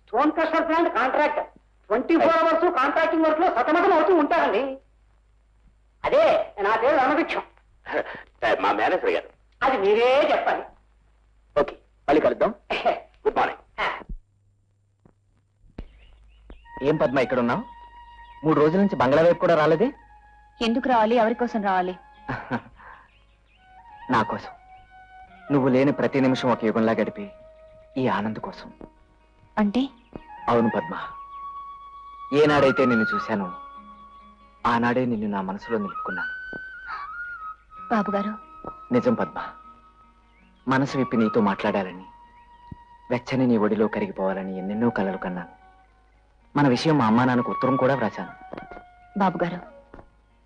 stone crusher plant contract. 24 hours contracting work లో సతమతం అవుతూ ఉంటారండి. అదే నా పేరు రామభిక్షం. మా మేనేజర్ గారు. అది మీరే చెప్పాలి. ఓకే, మళ్ళీ కలుద్దాం. Good morning. ఏం పద్మ ఇక్కడ ఉన్నావు? 3 రోజుల నుంచి బంగ్లా వైపు కూడా రాలేదే? ఎందుకు రావాలి? ఎవరి కోసం రావాలి? నా కోసం. నువ్వు లేని ప్రతి నిమిషం ఒక యుగంలా గడిపి ఈ ఆనంద్ కోసం. అంటే? అవును పద్మ, ఏనాడైతే నిన్ను చూశానో ఆనాడే నిన్ను నా మనసులో నిలుపుకున్నాను. బాబుగారు. నిజం పద్మ, మనసు విప్పి నీతో మాట్లాడాలని, వెచ్చని నీ ఒడిలో కరిగిపోవాలని ఎన్నెన్నో కలలు కన్నాను. మన విషయం మా అమ్మా నాన్నకు ఉత్తరం కూడా వ్రాశాను. బాబుగారు,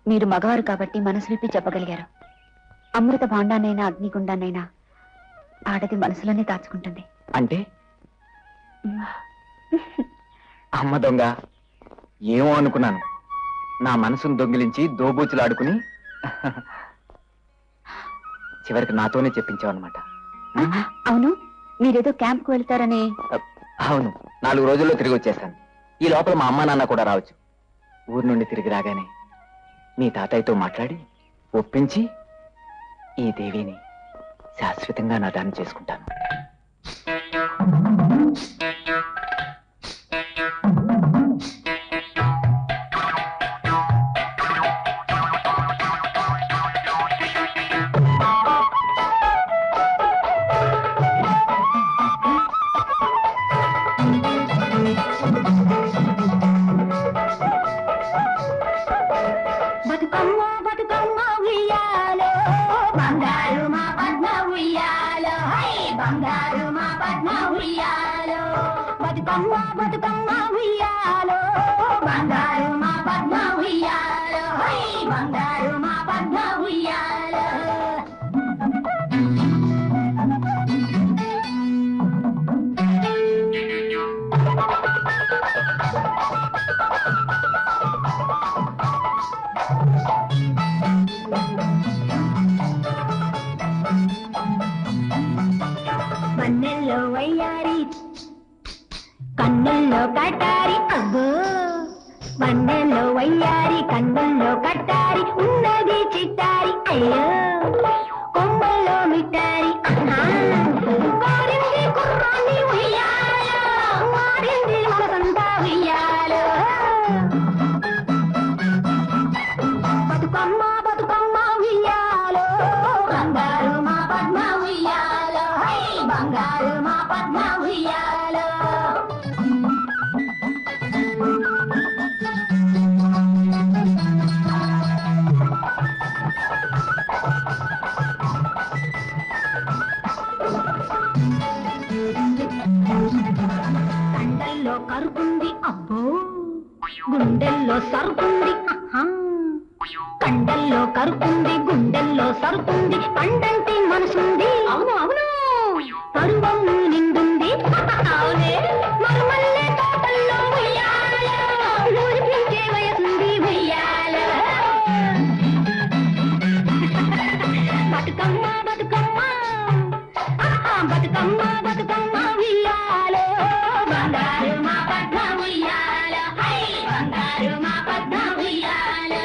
మీరు మగవారు కాబట్టి మనసు విప్పి చెప్పగలిగారు. అమృత భాండాన్నైనా అగ్నిగుండాన్నైనా ఆడది మనసులోనే దాచుకుంటుంది. అంటే అమ్మ దొంగ ఏమో అనుకున్నాను. నా మనసును దొంగిలించి దోబూచులాడుకుని చివరికి నాతోనే చెప్పించావన్నమాట. అవును, మీరేదో క్యాంప్కు వెళ్తారని. అవును, 4 రోజుల్లో తిరిగి వచ్చేస్తాను. ఈ లోపల మా అమ్మా నాన్న కూడా రావచ్చు. ఊరు నుండి తిరిగి రాగానే మీ తాతయ్యతో మాట్లాడి ఒప్పించి ఈ దేవిని శాశ్వతంగా నా దాన్ని చేసుకుంటాను. కటారి అబ్బో వన్నెల్లో వయ్యారి కన్నుల్లో కట్టారి ఉన్నది చిట్టారి అయ్యో కొమ్మల్లో మిట్టారి మారింది కుర్రాన్ని ఉయ్యాలో మారింది మనసంతా ఉయ్యాలో బతుకమ్మ బతుకమ్మ ఉయ్యాలో బంగారు మా పద్మ ఉయ్యాలో బంగారు మా పద్మ ఉయ్యాలో కండల్లో కరుకుంది అబ్బో గుండెల్లో సరుకుంది కండల్లో కరుకుంది గుండెల్లో సరుకుంది పండంటి మనసుంది అవును అవును పరువం నిండుంది అవునే మరుమల్లె తోటల్లో ఉయ్యాలో ఊరిపించే వయసుంది ఉయ్యాలో బతుకమ్మ బతుకమ్మ బతుకమ్మ బతుకమ్మ ఉయ్యాలో బంగారు మా పద్మ ఉయ్యాలో బంగారు మా పద్మ ఉయ్యాలో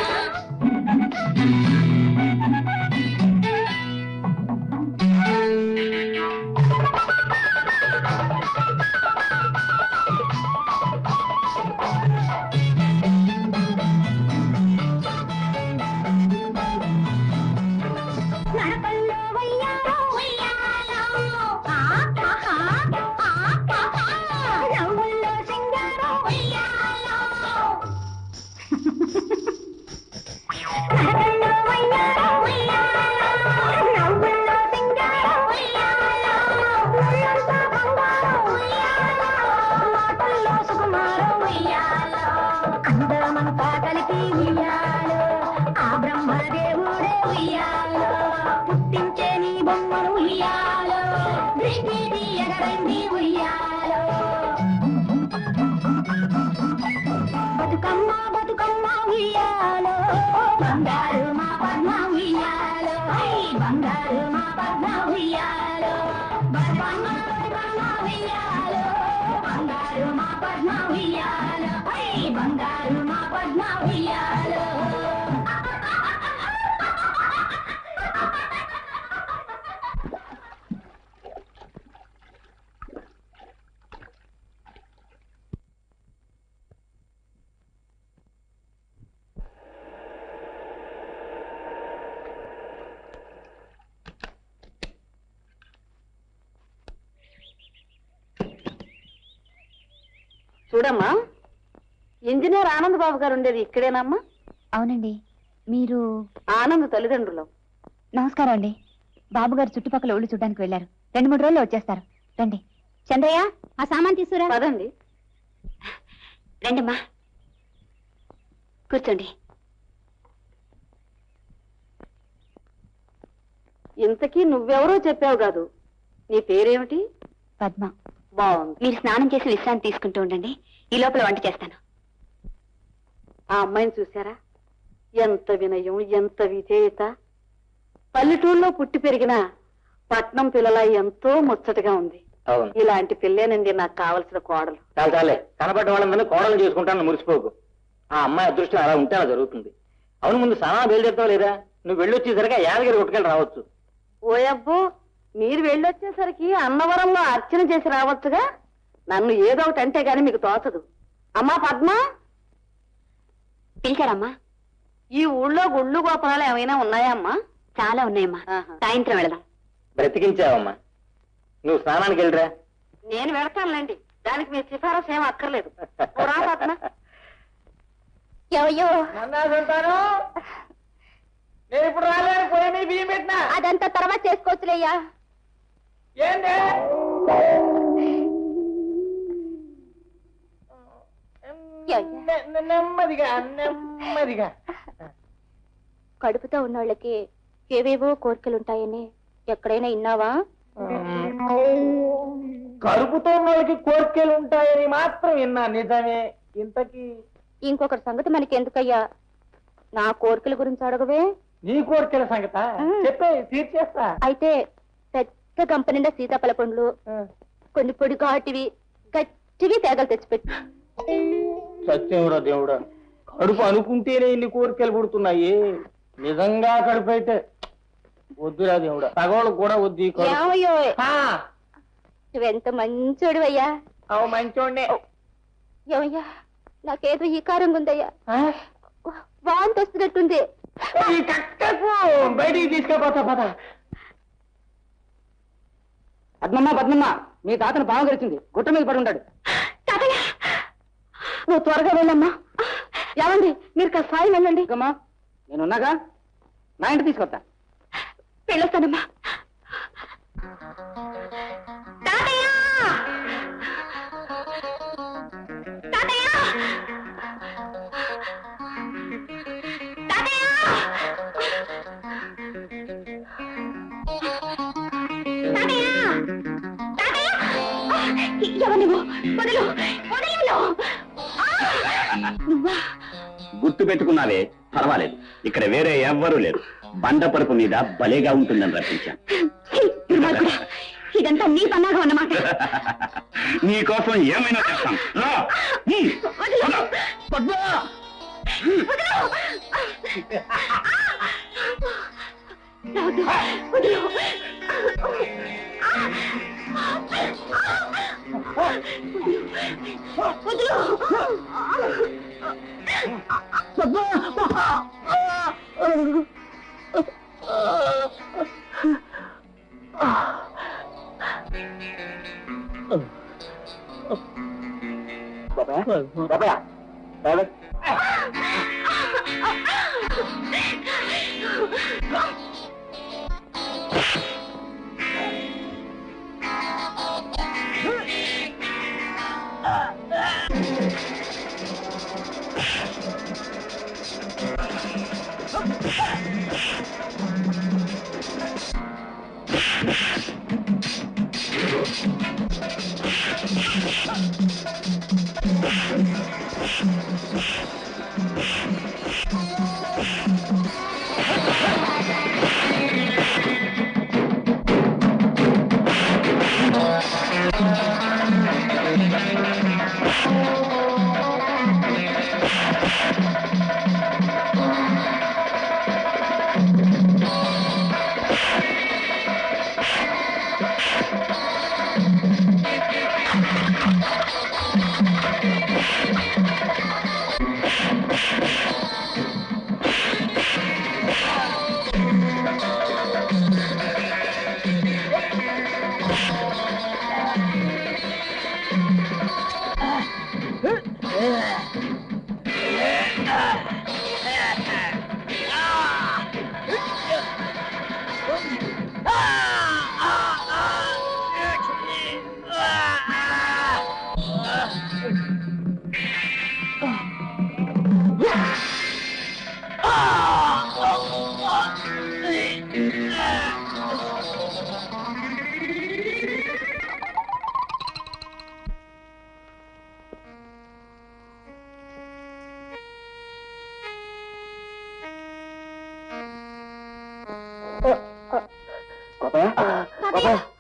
నడకల్లో ఉయ్యాలో ఉయ్యాలో నవ్వుల్లో సింగారో ఉయ్యాలో నడకల్లో ఉయ్యాలో ఉయ్యాలో నవ్వుల్లో సింగారో ఉయ్యాలో ఒళ్ళంతా బంగారం ఉయ్యాలో మాటల్లో సుకుమారం ఉయ్యాలో అందమంతా కలిపి ఉయ్యాలో ఆ బ్రహ్మదేవుడే ఉయ్యాలో పుట్టించే నీ బొమ్మను ఉయ్యాలో దృష్టి తీయగరండి ఉయ్యాలో బతుకమ్మ బతుకమ్మ ఉయ్యాలో బంగారు మా పద్మ ఉయ్యాలో బంగారు మా పద్మ ఉయ్యాలో బతుకమ్మ బతుకమ్మ ఉయ్యాలో బంగారు మా పద్మ ఉయ్యాలో బంగారు మా పద్మ ఉయ్యాలో చూడమ్మా ఇంజనీర్ ఆనంద్ బాబు గారు ఉండేది ఇక్కడేనమ్మా? అవునండి. మీరు ఆనంద్ తల్లిదండ్రులు. నమస్కారం అండి. బాబు గారు చుట్టుపక్కల ఊళ్ళు చూడడానికి వెళ్ళారు. 2-3 రోజుల్లో వచ్చేస్తారు. రండి. చంద్రయ్య, ఆ సామాన్ తీసుకురా. పదండి. రండమ్మా, కూర్చోండి. ఇంతకీ నువ్వెవరో చెప్పావు కాదు. నీ పేరేమిటి? పద్మ. బాగుంది. మీరు స్నానం చేసి విశ్రాంతి తీసుకుంటూ ఉండండి. ఈ లోపల వంట చేస్తాను. ఆ అమ్మాయిని చూసారా? ఎంత వినయం, ఎంత విధేయత. పల్లెటూళ్ళలో పుట్టి పెరిగిన పట్నం పిల్లల ఎంతో ముచ్చటగా ఉంది. ఇలాంటి పిల్లేనండి నాకు కావలసిన కోడలు. చాలే కనబడ్డ వాళ్ళందరినీ కోడలు చేసుకుంటాను, మురిసిపోకు. ఆ అమ్మాయి అదృష్టం అలా ఉంటే అలా జరుగుతుంది. అవును, ముందు సానా బయలుదేరుతావు లేదా? నువ్వు వెళ్ళొచ్చేసరికి యాదగిరి కొట్టుకెళ్ళి రావచ్చు. ఓయబ్బో, మీరు వెళ్ళొచ్చేసరికి అన్నవరంలో అర్చన చేసి రావచ్చుగా. నన్ను ఏదో ఒకటి అంటే గాని మీకు తోచదు. అమ్మా పద్మ, పిలిచారమ్మా? ఈ ఊళ్ళో గుళ్ళు గోపురాలు ఏమైనా ఉన్నాయా అమ్మా? చాలా ఉన్నాయమ్మా. సాయంత్రం వెళదాం. బ్రతికించావమ్మా. నువ్వు స్నానానికి వెళ్ళిరా. నేను వెళతానులేండి, దానికి మీ సిఫారసు ఏం అక్కర్లేదు. రా పద్మ. ఎవయో నేను ఇప్పుడు రాలేని పోయి మీ బియ్యం పెట్టినా అదంతా తర్వాత చేసుకోవచ్చులేయ్యా. ఏంటి నెమ్మదిగా నెమ్మదిగా. కడుపుతో ఉన్నోళ్ళకి ఏవేవో కోరికలుంటాయని ఎక్కడైనా విన్నావా? కడుపుతో ఉన్న వాళ్ళకి కోరికలు ఉంటాయని మాత్రం విన్నా. నిజమే. ఇంతకీ ఇంకొకటి సంగతి మనకి ఎందుకయ్యా? నా కోరికల గురించి అడగవే. నీ కోరికల సంగత చెప్పే, తీర్చేస్తా. అయితే పెద్ద గంప నిండా సీతాఫల పండ్లు, కొన్ని పొడి ఘాటివి గట్టివి తేగలు తెచ్చిపెట్టి. సత్యంరా దేవుడా, కడుపు అనుకుంటేనే ఇన్ని కోరికలు పుడుతున్నాయి. నిజంగా కడుపు అయితే వద్దురా దేవుడా, తగవలు కూడా వద్దు. నువ్వెంత మంచోడు అయ్యా. మంచోడే. ఏమయ్యా, నాకేదో ఈ కారంగా ఉందయ్యా, వాంతి వస్తున్నట్టుంది. బయటికి తీసుకెళ్ళిపోతా పద. పద్మమ్మ, మీ తాతను పాము గరిచింది, గుట్ట మీద పడి ఉంటాడు. నువ్వు త్వరగా వెళ్ళమ్మా. ఏమండి, మీరు కాస్త సాయం వెళ్ళండి. అమ్మా, నేనున్నాగా, నా ఇంటి తీసుకొస్తా. వెళ్ళొస్తానమ్మా. గుర్తు పెట్టుకున్నావే, పర్వాలేదు. ఇక్కడ వేరే ఎవ్వరూ లేరు. బండపరుపు మీద భలేగా ఉంటుందని రప్పించాను. ఇదంతా నీ పన్నాగా అన్నమాట. నీకోసం ఏమైనా చేస్తాను.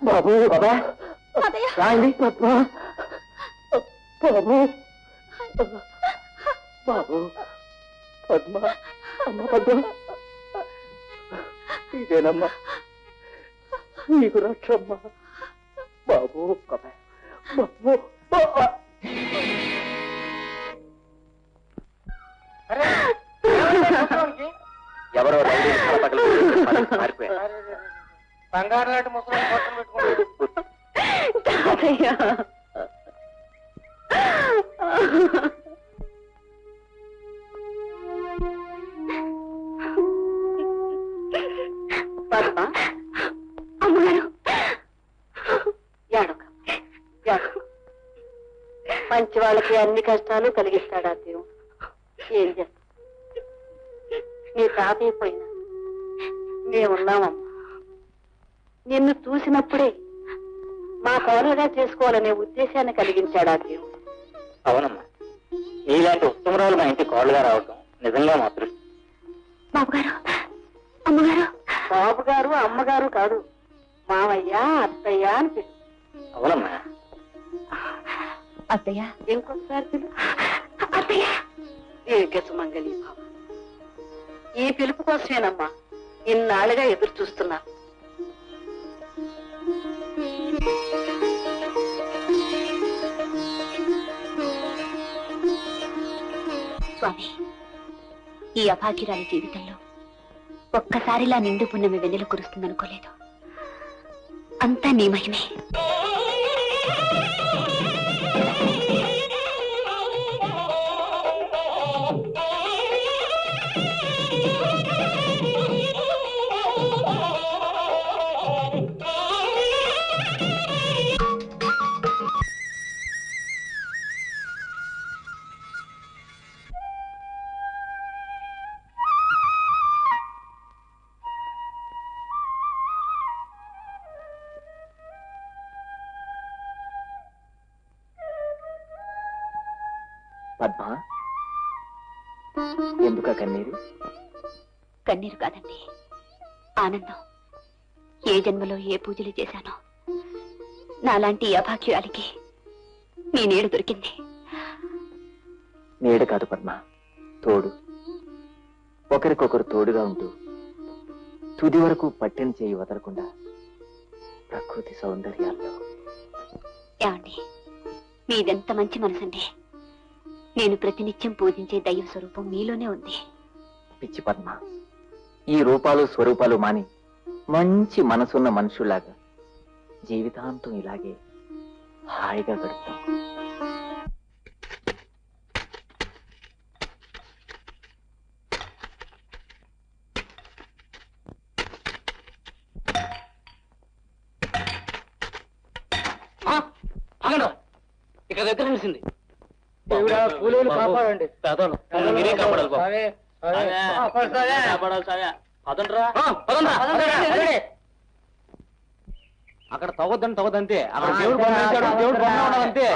బాబు, బాబా రాండి. పద్మ, బాబు, బాబు, పద్మ, అమ్మ పద్మ, ఇదేనమ్మా నీకు రక్షమ్మా. బాబు, బాబు, ఎవరో మారిపోయారు. బంగారు లాంటి ముసలి బట్టలు పెట్టుకుంటారు. అమ్మగారు, మంచి వాళ్ళకి అన్ని కష్టాలు కలిగిస్తాడా దేవుడు. ఏం చేస్తా, నీ తాతయ్య పోయినా మేమున్నామమ్మా. నిన్ను చూసినప్పుడే మా కోరగా చేసుకోవాలనే ఉద్దేశాన్ని కలిగించాడా దేవుడు. అవునమ్మా, నీలాంటి ఉత్తమరాలు మా ఇంటి కోళ్ళగా రావటం నిజంగా మా అదృష్టం. బాబుగారు, అమ్మగారు. బాబుగారు అమ్మగారు కాదు, మావయ్య అత్తయ్య అని పిలు. అవునమ్మా. అత్తయ్య ఇంకొకసారి పిలుపు. అత్తయ్య దీర్ఘసుమంగళి భావ. ఈ పిలుపు కోసమేనమ్మా ఇన్నాళ్ళుగా ఎదురు చూస్తున్నా. స్వామి, ఈ అభాగ్యురాలి జీవితంలో ఒక్కసారిలా నిండు పున్నమి వెన్నెల కురుస్తుందనుకోలేదు. అంతా నీ మహిమే. పద్మ, ఎందుక కన్నీరు? కన్నీరు కాదండి, ఆనందం. ఏ జన్మలో ఏ పూజలు చేశానో నాలాంటి అభాగ్యురాలికి నీ నీడు దొరికింది. నీడ కాదు పద్మ, తోడు. ఒకరికొకరు తోడుగా ఉంటూ తుది వరకు పట్టిన చేయి వదలకుండా ప్రకృతి సౌందర్యాల్లో. ఏమండి, మీదెంత మంచి మనసండి. నేను ప్రతినిత్యం పూజించే దైవ స్వరూపం మీలోనే ఉంది. పిచ్చి పద్మ, ఈ రూపాలు స్వరూపాలు మాని మంచి మనసున్న మనుషుల్లాగా జీవితాంతం ఇలాగే హాయిగా గడుపుతాం. ఇక్కడ దగ్గర నిలిచింది. కూలీలు కాపాడండి. అక్కడ తవ్వద్దంతే. అక్కడ దేవుడు పంపించాడు, దేవుడు పంపించాడంతే.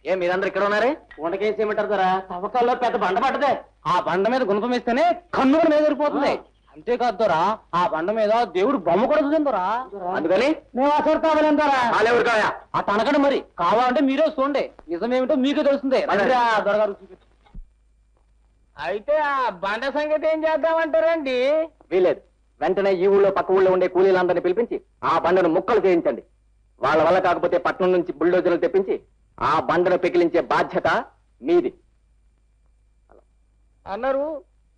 ఏ మీరందరూ ఇక్కడ ఉన్నారే? ఉండకేసి ఏమంటారు కదా, తవ్వకాల్లో పెద్ద బండ పడ్డదే. ఆ బండ మీద గుణపం వేస్తేనే కన్ను కూడా మీద సరిపోతుంది. అంతేకాదు దొరా, ఆ బండ మీద దేవుడు బొమ్మ కూడా చూసిందరా. అందుకని మేము అసలు కావాలంటారా? ఆ తనకండి మరి కావాలంటే మీరే చూడండి, నిజమేమిటో మీకే తెలుస్తుంది. దొరగారు చూపించు. అయితే ఆ బండ సంగతి ఏం చేద్దామంటారండి? వీలేదు. వెంటనే ఈ ఊళ్ళో పక్క ఊళ్ళో ఉండే కూలీలందరినీ పిలిపించి ఆ బండను ముక్కలు చేయించండి. వాళ్ళ వల్ల కాకపోతే పట్నం నుంచి బుల్డోజర్లు తెప్పించి ఆ బండను పెకిలించే బాధ్యత మీది. అన్నారు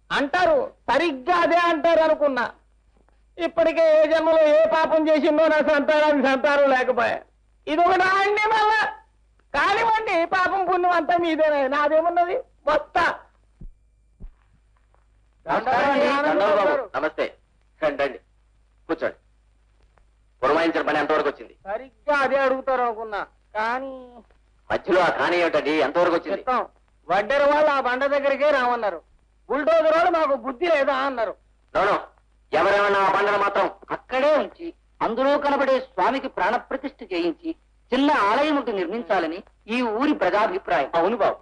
అంటారు, సరిగ్గా అదే అంటారు అనుకున్నా. ఇప్పటికే ఏ జన్మలో ఏ పాపం చేసిందో నా సంతానానికి సంతానం లేకపోయా. ఇదొకటి అండి మళ్ళా కానివ్వండి, పాపం పుణ్యం అంతా మీదేనే, నాదేమున్నది మొత్తం. నమస్తే, రండి కూర్చోండి. పురమాయించిన పని ఎంతవరకు వచ్చింది? సరిగ్గా అదే అడుగుతారు అనుకున్నా, కానీ మధ్యలో ఆ కాని ఏమిటండి, ఎంతవరకు వచ్చింది? చెప్తాం. వడ్డెర వాళ్ళు ఆ బండ దగ్గరికే రామన్నారు. బుల్డోజర్ వాళ్ళు మాకు బుద్ధి లేదా అన్నారు. నోను, ఎవరేమన్నా ఆ బండను మాత్రం అక్కడే ఉంచి అందులో కనబడే స్వామికి ప్రాణప్రతిష్ఠ చేయించి చిన్న ఆలయం ఒకటి నిర్మించాలని ఈ ఊరి ప్రజాభిప్రాయం. అవును బాబు,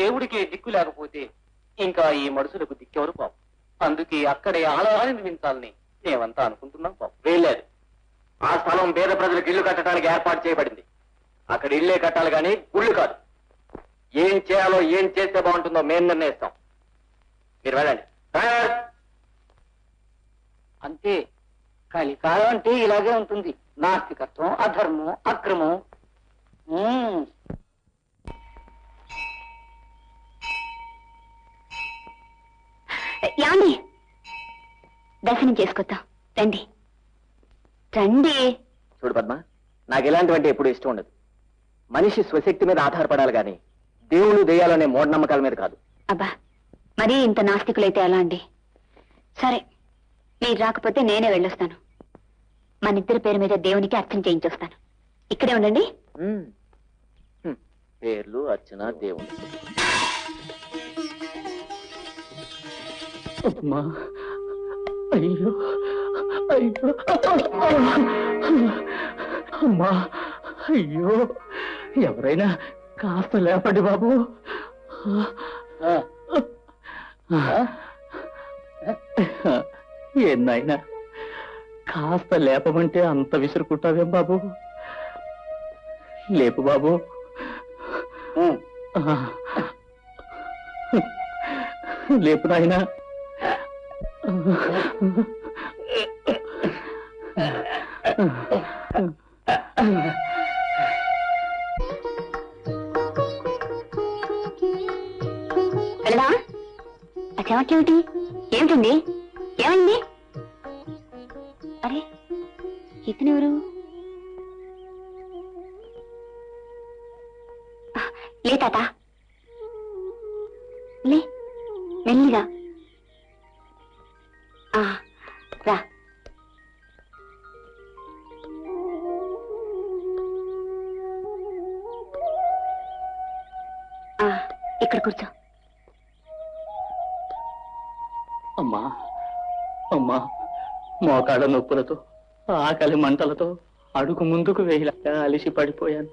దేవుడికి దిక్కు లేకపోతే ఇంకా ఈ మనుషులకు దిక్కెవరు బాబు. అందుకే అక్కడే ఆలయాన్ని నిర్మించాలని మేమంతా అనుకుంటున్నాం బాబు. వేయలేదు. ఆ స్థలం పేద ప్రజలకు ఇల్లు కట్టడానికి ఏర్పాటు చేయబడింది. అక్కడ ఇల్లే కట్టాలి కానీ గుళ్ళు కాదు. ఏం చేయాలో ఏం చేస్తే బాగుంటుందో మేము నిర్ణయిస్తాం. మీరు వెళ్ళండి. అంతే, కలికాలం అంటే ఇలాగే ఉంటుంది. నాస్తికత్వం, అధర్మం, అక్రమం. యాండి, దర్శనం చేసుకొద్దాం రండి. రండి. చూడు పద్మ, నాకు ఇలాంటివంటే ఎప్పుడు ఇష్టం ఉండదు. మనిషి స్వశక్తి మీద ఆధారపడాలి కానీ దేవుళ్ళు దెయ్యాలనే మూఢనమ్మకాల మీద కాదు. అబ్బా, మరీ ఇంత నాస్తికులైతే ఎలా అండి? సరే, మీరు రాకపోతే నేనే వెళ్ళొస్తాను. మన ఇద్దరి పేరు మీద దేవునికి అర్చన చేయించొస్తాను. ఇక్కడే ఉండండి. పేర్లు, అర్చన, దేవుడు. అమ్మా, అయ్యో అయ్యో, అమ్మా, అయ్యో, ఎవరైనా కాస్త లేపండి బాబు. ఏనాయనా, కాస్త లేపమంటే అంత విసురుకుంటావేం బాబు? లేపు బాబు, లేపు నాయనా. వెళదా అచ్చేమిటి? ఏమిటండి? ఏమైంది? అరే ఇతనెవరు? లే తాత, లే మెల్లిగా. రా. ఇక్కడ కూర్చో. అమ్మా అమ్మా, మోకాళ్ళ నొప్పులతో ఆకలి మంటలతో అడుగు ముందుకు వేయలేక అలిసి పడిపోయాను.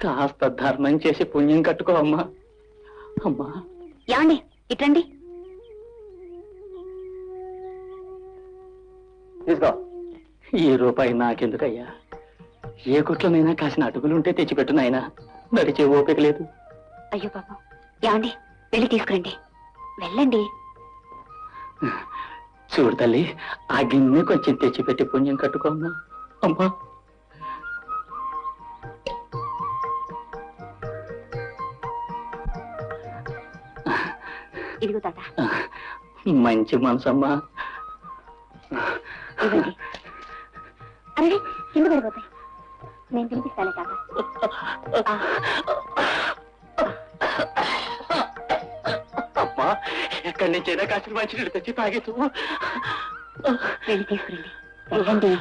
కాస్త ధర్మం చేసి పుణ్యం కట్టుకో అమ్మా. అమ్మా ఏమండి ఇట్రండి. తీసుకో. ఈ రూపాయి నాకెందుకయ్యా? ఏ కుట్లనైనా కాసిన అటుకులుంటే తెచ్చిపెట్టు నాయనా, నడిచే ఓపిక లేదు. అయ్యో పాపం. ఏమండి వెళ్ళి తీసుకురండి. వెళ్ళండి. చూడు తల్లి, ఆ గిన్నె కొంచెం తెచ్చిపెట్టి పుణ్యం కట్టుకో అమ్మా. అమ్మా ఇదిగో తాత. మంచి మనసమ్మా. ఇవ్వండి. అరే కింద పడిపోతాయి. నేను తినిపిస్తాను తాత. అమ్మా, ఎక్కడి నుంచైనా కాసిన మంచి తెచ్చి తాగేసు. వెళ్ళి తీసుకురండి. వెళ్ళండి.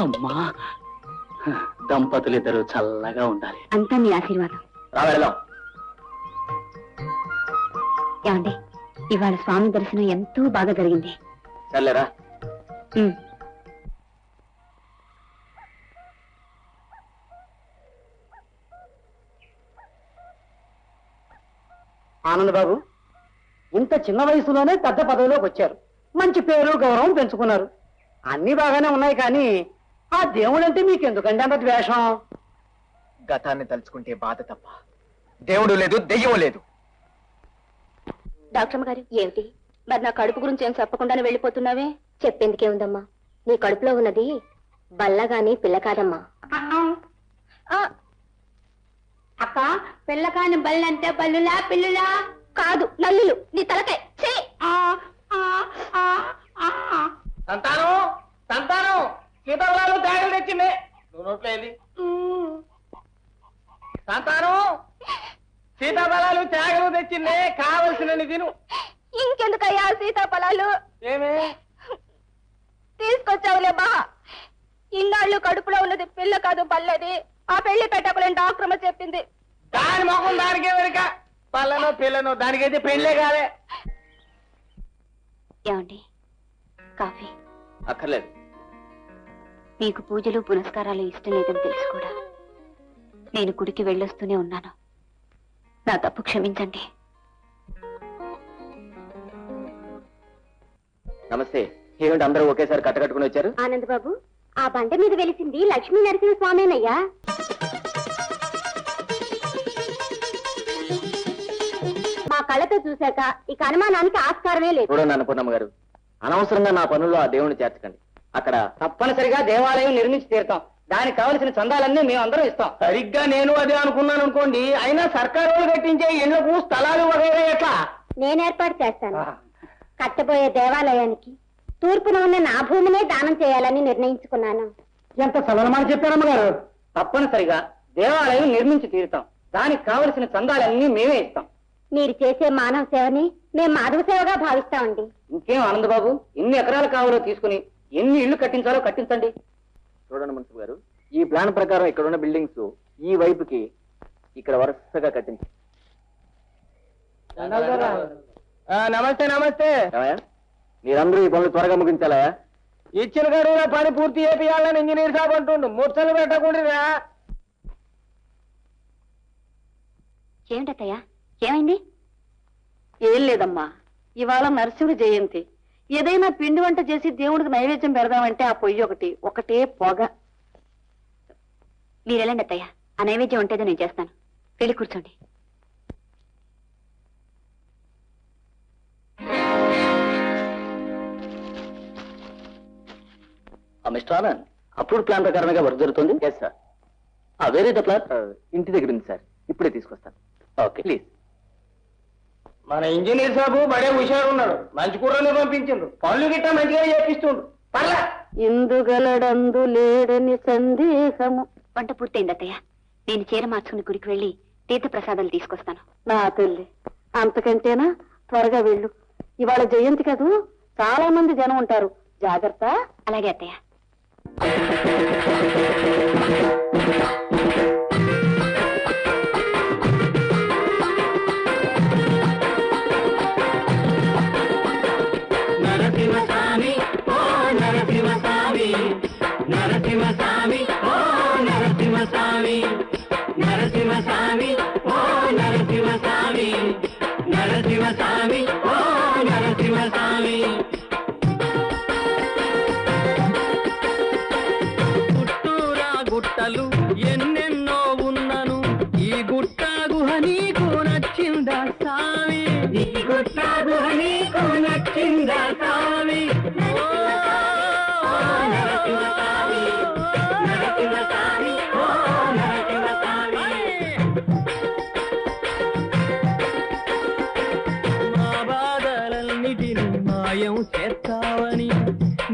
అమ్మా, దంపతులిద్దరూ చల్లగా ఉండాలి. అంతా మీ ఆశీర్వాదం. వెళదాం. ఏమండి ఇవాళ స్వామి దర్శనం ఎంతో బాగా జరిగింది. సర్లేరా. ఆనందబాబు, ఇంత చిన్న వయసులోనే పెద్ద పదవిలోకి వచ్చారు. మంచి పేరు గౌరవం పెంచుకున్నారు. అన్ని బాగానే ఉన్నాయి, కానీ ఆ దేవుడంటే మీకెందుకండి అంత ద్వేషం? గతాన్ని తలుచుకుంటే బాధ తప్ప దేవుడు లేదు, దెయ్యం లేదు. డాక్టర్ గారు ఏమిటి మరి నా కడుపు గురించి ఏం చెప్పకుండానే వెళ్ళిపోతున్నావే? చెప్పేందుకే ఉందమ్మా, నీ కడుపులో ఉన్నది బల్ల గాని పిల్ల కాదమ్మా. అక్క, పిల్ల కాని బల్లంటే బల్లులా పిల్లులా కాదు, నల్లులు. నీ తలకాయ. సంతానం సంతానం, సీతాఫలాలు తేగలు తెచ్చింది. నువ్వు నోట్లో వెళ్ళి. సంతానం, సీతాఫలాలు తేగలు తెచ్చింది, కావలసినని తిను. ఇంకెందుకయ్యా సీతాఫలాలు? ఏమే తీసుకొచ్చావులే బా. ఇన్నాళ్ళు కడుపులో ఉన్నది పిల్ల కాదు బల్లది. ఆ పెళ్లి పెట్టకులని డాక్టర్ చెప్పింది. దాని మొహం దానికే వెనుక, పళ్ళనో పిల్లను దానికైతే పెళ్లే కాదే. ఏమండి కాఫీ? అక్కర్లేదు. మీకు పూజలు పునస్కారాలు ఇష్టం లేదని తెలుసు కూడా నేను గుడికి వెళ్ళొస్తూనే ఉన్నాను. నా తప్పు క్షమించండి. నమస్తే. ఏమిటి అందరూ ఒకేసారి కట్టకట్టుకుని వచ్చారు? ఆనంద్ బాబు, ఆ బండ మీద వెలిసింది లక్ష్మీ నరసింహ స్వామేనయ్యా. మా కళ్ళతో చూశాక ఇక అనుమానానికి ఆస్కారమే లేదు. చూడండి అన్నపూర్ణమ్మ గారు, అనవసరంగా నా పనుల్లో ఆ దేవుణ్ణి చేర్చకండి. అక్కడ తప్పనిసరిగా దేవాలయం నిర్మించి తీరుతాం. దానికి కావలసిన చందాలన్నీ మేము అందరం ఇస్తాం. సరిగ్గా నేను అదే అనుకున్నాను అనుకోండి. అయినా సర్కారు వాళ్ళు కట్టించే ఇళ్లకు స్థలాలు వగైరా ఎట్లా? నేను ఏర్పాటు చేస్తాను. కట్టబోయే దేవాలయానికి తూర్పున ఉన్న నా భూమినే దానం చేయాలని నిర్ణయించుకున్నాను. ఎంత సలనమని చెప్పారమ్మ గారు. తప్పనిసరిగా దేవాలయం నిర్మించి తీరుతాం. దానికి కావలసిన చందాలన్నీ మేమే ఇస్తాం. మీరు చేసే మానవ సేవని మేము మాధవ సేవగా భావిస్తామండి. ఇంకేం ఆనందబాబు, ఎన్ని ఎకరాలు కావాలో తీసుకుని ఎన్ని ఇళ్లు కట్టించాలో కట్టించండి. చూడండి మున్సిపల్ గారు, ఈ ప్లాన్ ప్రకారం ఇక్కడ ఉన్న బిల్డింగ్స్ ఈ వైపుకి ఇక్కడ వరుసగా కట్టించి. నమస్తే నమస్తే. మీరందరూ ఈ పనులు త్వరగా ముగించాలా? ఇచ్చిన గడువులో పని పూర్తి చేయాలని ఇంజనీర్ సాబ్ అంటుండు. ముచ్చలు పెట్టకుండా ఏమిటత్తయ్యా ఏమైంది? ఏం లేదమ్మా, ఇవాళ నరసింహ జయంతి. ఏదైనా పిండి వంట చేసి దేవుడికి నైవేద్యం పెడదామంటే ఆ పొయ్యి ఒకటే పొగ. మీరెళ్ళండి అత్తయ్య, ఆ నైవేద్యం ఉంటేదో నేను చేస్తాను. వెళ్ళి కూర్చోండి. మిస్టర్ ఆనంద్, అప్రూవ్డ్ ప్లాన్ ప్రకారమే వర్క్ జరుగుతుంది? Yes sir. వేరే ద ప్లాన్ ఇంటి దగ్గర ఉంది సార్, ఇప్పుడే తీసుకొస్తాను. Okay please. మన ఇంజనీర్ సాబు బడే హుషారు ఉన్నాడు, మంచి కూరలు పంపించిండ్రు, పనులు గిట్ట మంచిగా చేపిస్తుండ్రు. పర్లా ఇందుగలడందు లేడని సందేహము. వంట పూర్తయింది అత్తయ్య. నేను చీర మార్చుకుని గుడికి వెళ్ళి తీర్థ ప్రసాదాలు తీసుకొస్తాను. నా తల్లి, అంతకంటేనా? త్వరగా వెళ్ళు. ఇవాళ జయంతి కదూ, చాలా మంది జనం ఉంటారు, జాగ్రత్త. అలాగే అత్తయ్య. నరసింహస్వామి ఓ నరసింహస్వామి, నరసింహస్వామి ఓ నరసింహస్వామి, నరసింహస్వామి ఓ నరసింహస్వామి, నరసింహస్వామి ఓ నరసింహస్వామి. గుట్టూరా గుట్టలు ఎన్నెన్నో ఉన్నను, ఈ గుట్ట గుహ నీకు నచ్చిందా స్వామి, ఈ గుట్ట గుహ నీకు నచ్చిందా స్వామి. నరసింహస్వామి, నరసింహస్వామి ఓ నరసింహస్వామి. మా బాధలన్నిటిని మాయం చేస్తావని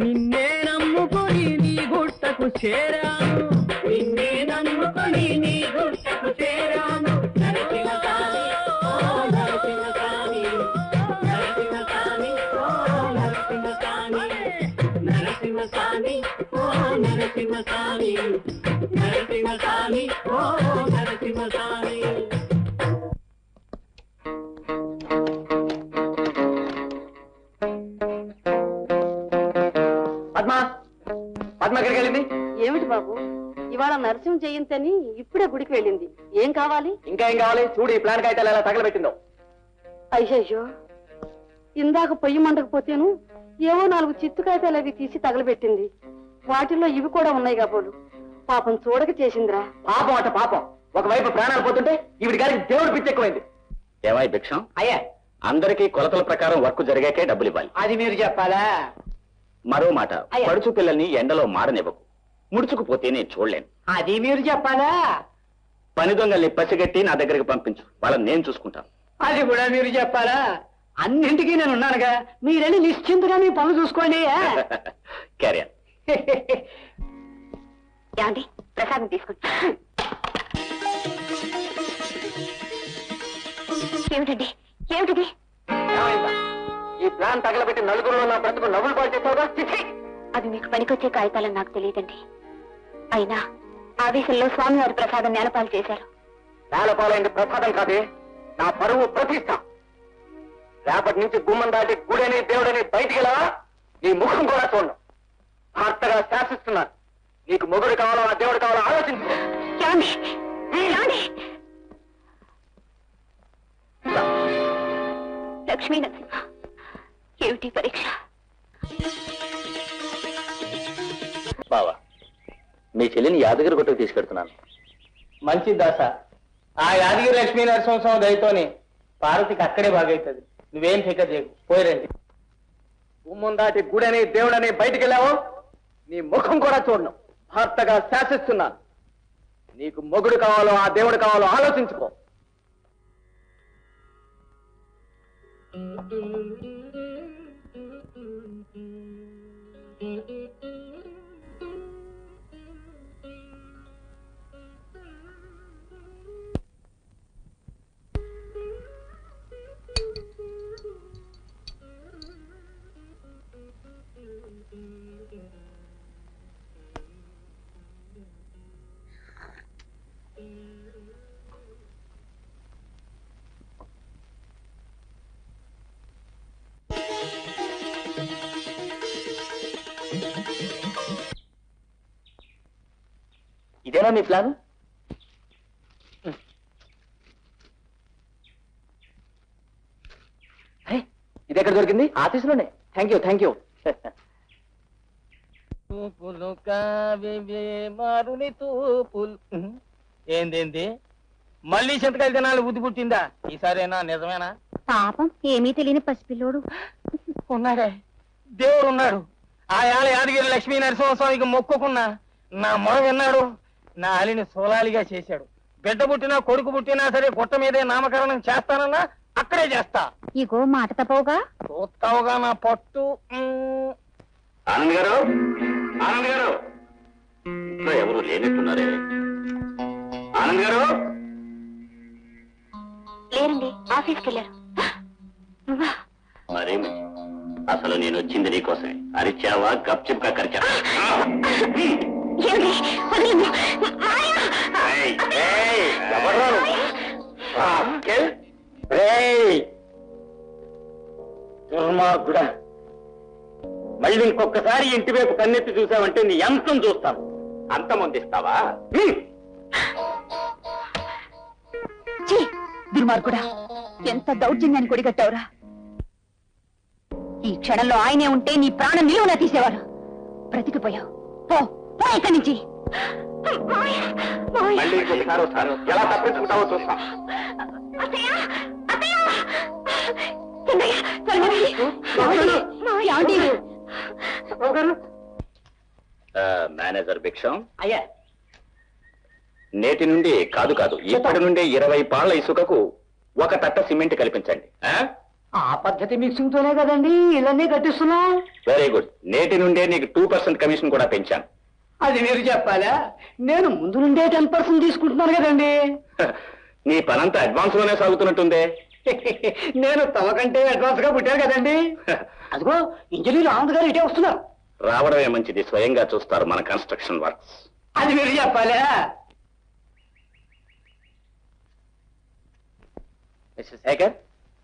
నిన్నే నమ్ముకొని నీ గుట్టకు చేరాను, నిన్నే నమ్ముకొని నీ గుట్టకు చేరాను. నరసింహస్వామి ఓ నరసింహస్వామి, నరసింహస్వామి ఓ నరసింహస్వామి, నరసింహస్వామి ఓ నరసింహస్వామి, నరసింహస్వామి ఓ నరసింహస్వామి. పద్మ పద్మ ఎక్కడికి వెళ్ళింది? ఏమిటి బాబు, ఇవాళ నరసింహ జయంతి అని ఇప్పుడే గుడికి వెళ్ళింది. ఏం కావాలి? ఇంకా ఏం కావాలి? చూడు ఈ ప్లాన్ కాగితాలు ఎలా తగలబెట్టిందో. అయ్యయ్యో, ఇందాక పొయ్యి మండకపోతేను ఏవో 4 చిత్తు కాగితాలు అవి తీసి తగలబెట్టింది. వాటిల్లో ఇవి కూడా ఉన్నాయి కాబోలు. పాపం చూడక చేసిందిరా. పాపం అట పాపం. ఒకవైపు ప్రాణాలు పోతుంటే ఈవిడి గారికి దేవుడు పిచ్చి ఎక్కువైంది. ఏమై భిక్షం? అయ్యా, అందరికీ కొలతల ప్రకారం వర్క్ జరిగాకే డబ్బులు ఇవ్వాలి. అది మీరు చెప్పాలా? మరో మాట, అయ్యా. పడుచు పిల్లల్ని ఎండలో మారనివ్వకు, ముడుచుకుపోతే నేను చూడలేను. అది మీరు చెప్పాలా? పని దొంగల్ని పసిగట్టి నా దగ్గరికి పంపించు, వాళ్ళని నేను చూసుకుంటాను. అది కూడా మీరు చెప్పాలా? అన్నింటికీ నేను ఉన్నానుగా, మీరెళ్ళి నిశ్చింతగా మీ పనులు చూసుకోండి. క్యారియర్. ఏమండి, ప్రసాదం తీసుకుంటా. ఏమిటండి, ఏమిటిది? ఈ ప్లాన్ తగలబెట్టి నలుగురులో నా బ్రతుకు నవ్వులు పాలు చేస్తావుగా? అది మీకు పనికొచ్చే కాగితాలని నాకు తెలియదండి. అయినా ఆవేశంలో స్వామివారి ప్రసాదం నేలపాలు చేశారు. నేలపాలైంది ప్రసాదం కాదే, నా పరువు ప్రతిష్ట. రేపటి నుంచి గుమ్మం దాటి గుడని దేవుడని బయటికి వెళ్ళా నీ ముఖం కూడా చూడను. భర్తగా శాసిస్తున్నాను. నీకు మొగుడు కావాలో ఆ దేవుడు కావాలో ఆలోచించు. లక్ష్మీ నరసింహ, ఏమిటి పరీక్ష? బావా, మీ చెల్లిని యాదగిరి గుట్టకు తీసుకెడుతున్నాను. మంచి దాస. ఆ యాదగిరి లక్ష్మీ నరసింహస్వామి దయతోని పార్వతికి అక్కడే బాగైతుంది. నువ్వేం ఫికర్ చేయకు, పోయిరండి. గుమ్మం దాటి గుడని దేవుడని బయటికి వెళ్ళావో నీ ముఖం కూడా చూడను. భర్తగా శాసిస్తున్నాను. నీకు మొగుడు కావాలో ఆ దేవుడు కావాలో ఆలోచించుకో. ఇదేనా మీ ప్లాన్? ఇది ఎక్కడ దొరికింది? ఆఫీసులోనే. Thank you. ఏందేంది మళ్ళీ చింతకాయలు తినాలి బుద్ధి పుట్టిందా? ఈసారేనా? నిజమేనా? పాపం ఏమీ తెలియని పసిపిల్లోడు ఉన్నాడే, దేవుడు ఉన్నాడు. ఆ యాల యాదగిరి లక్ష్మీ నరసింహస్వామికి మొక్కుకున్నా నా మొర విన్నాడు. నా అలిని సోలాలిగా చేశాడు. బిడ్డ పుట్టినా కొడుకు పుట్టినా సరే గుట్ట మీదే నామకరణం చేస్తానన్నా అక్కడే చేస్తా. ఇగో మాట తప్పవుగా. చూస్తావుగా నా పట్టు. ఆనంద్ గారు, ఎవరు లేనట్టున్నారే? ఆనంద్ గారు లేరండి, ఆఫీస్కి వెళ్ళారు. మరేమి, అసలు నేను వచ్చింది నీకోసమే. అరిచావా? గప్చిప్గా కరిచావా? దుర్మార్గుడా, మళ్ళీ ఇంకొకసారి ఇంటి వైపు కన్నెత్తి చూసావంటే నీ అంతం చూస్తాను. అంతమొందిస్తావా? దుర్మార్గుడా, ఎంత దౌర్జన్యాన్ని కొడిగట్టావురా! ఈ క్షణంలో ఆయనే ఉంటే నీ ప్రాణం నిలువునా తీసేవాడు. బ్రతికిపోయావు. పో పో ఇక్కడి నుంచి. మళ్ళీ ఇంకొకసారి వస్తాను. ఎలా తప్పించుకుంటావో చూస్తాం. మేనేజర్ భిక్షం, అయ్యా, నేటి నుండి కాదు ఇప్పటి నుండి 20 పాళ్ల ఇసుకకు 1 తట్ట సిమెంట్ కల్పించండి. ఆ పద్ధతి మిక్సింగ్తోనే కదండి ఇళ్ళన్నీ కట్టిస్తున్నాం. Very good. నేటి నుండే నీకు 2% కమిషన్ కూడా పెంచాను. అది మీరు చెప్పాలా? నేను ముందు నుండే 10% తీసుకుంటున్నాను కదండి. నీ పనంతా అడ్వాన్స్ లోనే సాగుతున్నట్టుందే. నేను తమకంటే అడ్వాన్స్ గా పుట్టాను కదండి. అదిగో ఇంజనీర్ ఆనంద్ గారు ఇటే వస్తున్నారు. రావడమే మంచిది. స్వయంగా చూస్తారు మన కన్స్ట్రక్షన్ వర్క్స్. అది మీరు చెప్పాలా? మిస్టర్ శేఖర్,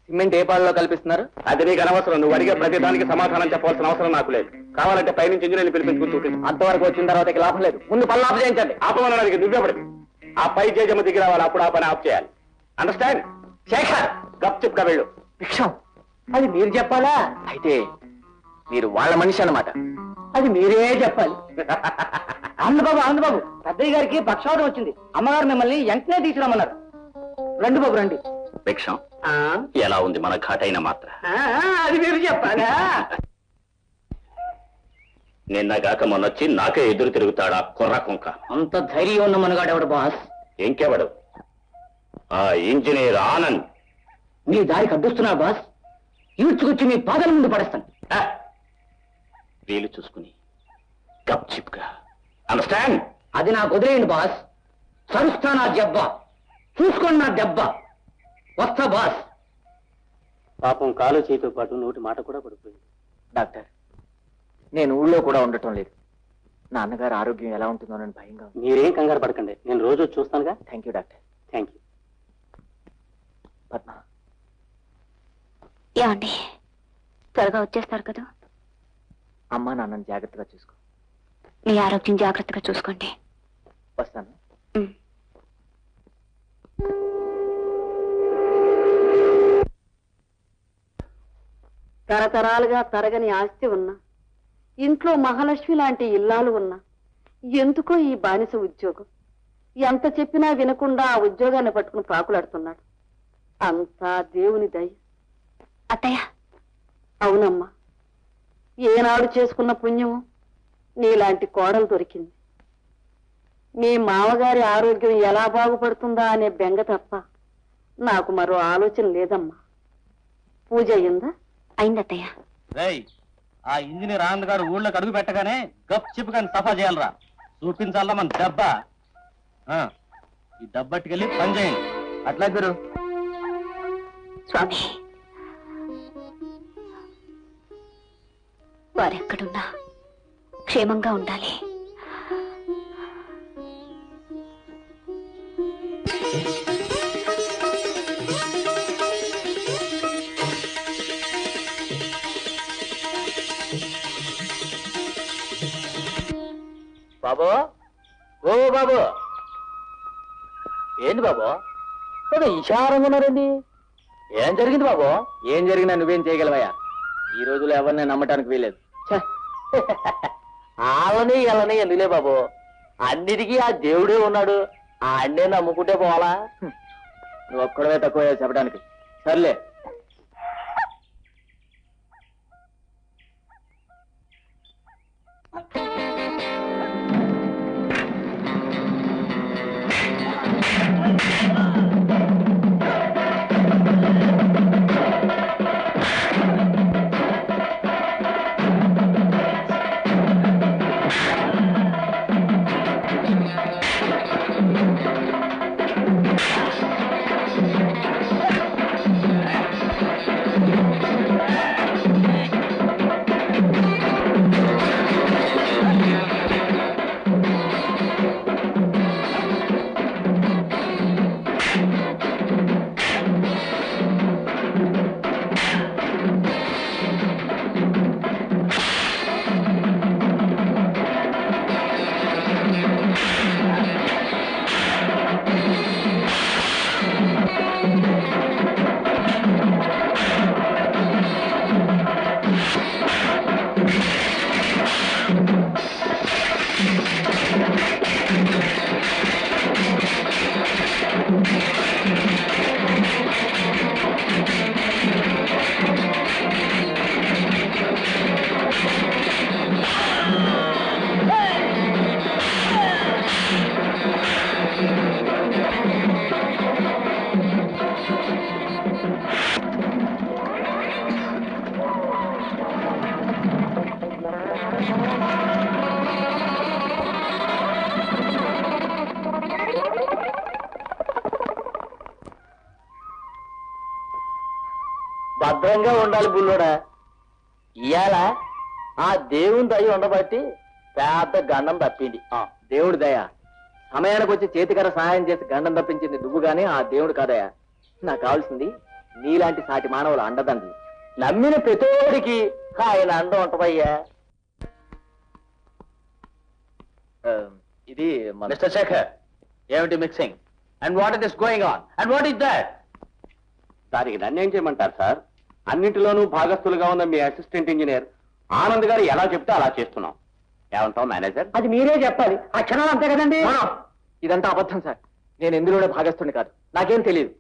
సిమెంట్ ఏ పాలలో కల్పిస్తున్నారు? అది నీకు అనవసరం. నువ్వు అడిగే ప్రతి దానికి సమాధానం చెప్పాల్సిన అవసరం నాకు లేదు. కావాలంటే పైనుంచి ఇంజనీర్ని పిలిపించుకుని చూపించు. అంతవరకు వచ్చిన తర్వాత ఇక లాభం లేదు. ముందు పనులు ఆఫ్ చేయించండి. ఆపమనడానికి నువ్వెపడి ఆ పై జేజమ్మ దిగి రావాలి. అప్పుడు ఆ పని ఆఫ్ చేయాలి. అండర్స్టాండ్? శేఖర్, గప్చిప్గా వెళ్ళు. భిక్షం, అది మీరు చెప్పాలా? అయితే మీరు వాళ్ళ మనిషి అన్నమాట. అది మీరే చెప్పాలి. ఆనందబాబు, పెద్దయ్య గారికి పక్షవాతం వచ్చింది. అమ్మగారు మిమ్మల్ని వెంటనే తీసుకురమ్మన్నారు. రండి బాబు, రండి. భిక్షం, ఎలా ఉంది మన ఘాటైన మాత్ర? అది మీరు చెప్పాలా? నిన్నగాక మొన్నొచ్చి నాకే ఎదురు తిరుగుతాడా కుర్ర కుంక? అంత ధైర్యం ఉన్న మనగాడెవడు బాస్? ఇంకెవడు? ఆ ఇంజనీర్ ఆనంద్. మీ దారికి అడ్డుస్తున్నా బాస్. ఈడ్చుకొచ్చి మీ పాదాల ముందు పడేస్తాను. వీలు చూసుకుని గప్చిప్గా. అండర్స్టాండ్? అది నాకు వదిలేయండి బాస్. సరుస్తా నా జబ్బ, చూసుకోండి నా దెబ్బ. వస్తా బాస్. పాపం కాలు చేతితో పాటు నోటి మాట కూడా పడిపోయింది. డాక్టర్, నేను ఊళ్ళో కూడా ఉండటం లేదు. నాన్నగారు ఆరోగ్యం ఎలా ఉంటుందోనని భయంగా ఉంది. మీరేం కంగారు పడకండి, నేను రోజు చూస్తానుగా. Thank you doctor. Thank you. Padma, ఏమండి, త్వరగా వచ్చేస్తారు కదా? అమ్మా నాన్నని జాగ్రత్తగా చూసుకో. మీ ఆరోగ్యం జాగ్రత్తగా చూసుకోండి. వస్తాను. తరతరాలుగా తరగని ఆస్తి ఉన్నా, ఇంట్లో మహాలక్ష్మి లాంటి ఇల్లాలు ఉన్నా, ఎందుకో ఈ బానిస ఉద్యోగం. ఎంత చెప్పినా వినకుండా ఆ ఉద్యోగాన్ని పట్టుకుని పాకులాడుతున్నాడు. అంతా దేవుని దయ. అత్తయ్య. అవునమ్మా, ఏనాడు చేసుకున్న పుణ్యము నీలాంటి కోడలు దొరికింది. మీ మామగారి ఆరోగ్యం ఎలా బాగుపడుతుందా అనే బెంగ తప్ప నాకు మరో ఆలోచన లేదమ్మా. పూజ అయ్యిందా? అయిందత్తయ్య. ఆ ఇంజనీర్ ఆనంద్ గారు ఊళ్ళోకి అడుగు పెట్టగానే గప్ చిప్పుకొని సఫా చేయాలరా. చూపించాలా మన దెబ్బ. ఈ దెబ్బట్టుకెళ్ళి పని చేయండి. అట్లా గురు. స్వామి, వారెక్కడున్నా క్షేమంగా ఉండాలి. బాబు, ఓ బాబు. ఏంటి బాబు, ఇషారంగా ఉన్నారండి? ఏం జరిగింది బాబు? ఏం జరిగినా నువ్వేం చేయగలవయ్యా? ఈ రోజులో ఎవరిని నమ్మటానికి వీలేదు. వాళ్ళని వెళ్ళని ఎందుకులే బాబు, అన్నిటికీ ఆ దేవుడే ఉన్నాడు. ఆ అన్నే నమ్ముకుంటే పోవాలా? నువ్వు ఒక్కడవే తక్కువ చెప్పడానికి. సర్లే. భద్రంగా ఉండాలి బుల్లోడా. ఇవాళ ఆ దేవుని దయ ఉండబట్టి పెద్ద గండం తప్పింది. దేవుడి దయ. సమయానికి వచ్చి చేతికర సహాయం చేసి గండం తప్పించింది నువ్వు గానీ ఆ దేవుడు కాదయా. నాకు కావాల్సింది నీలాంటి సాటి మానవుల అండదండి. నమ్మిన ప్రతోడికి ఆయన అండ ఉంటదయ్యా. ఇది మిస్టర్ శేఖర్, ఏమిటి mixing? And what it is going on? And what is that? దానికి నన్ను ఏం చేయమంటారు సార్? అన్నింటిలోనూ భాగస్థులుగా ఉన్న మీ అసిస్టెంట్ ఇంజనీర్ ఆనంద్ గారు ఎలా చెప్తే అలా చేస్తున్నాం. ఏమంటావు మేనేజర్? అది మీరే చెప్పాలి. ఆ క్షణాలు అంతే కదండి. ఇదంతా అబద్ధం సార్. నేను ఎందులోనే భాగస్తుని కాదు. నాకేం తెలియదు.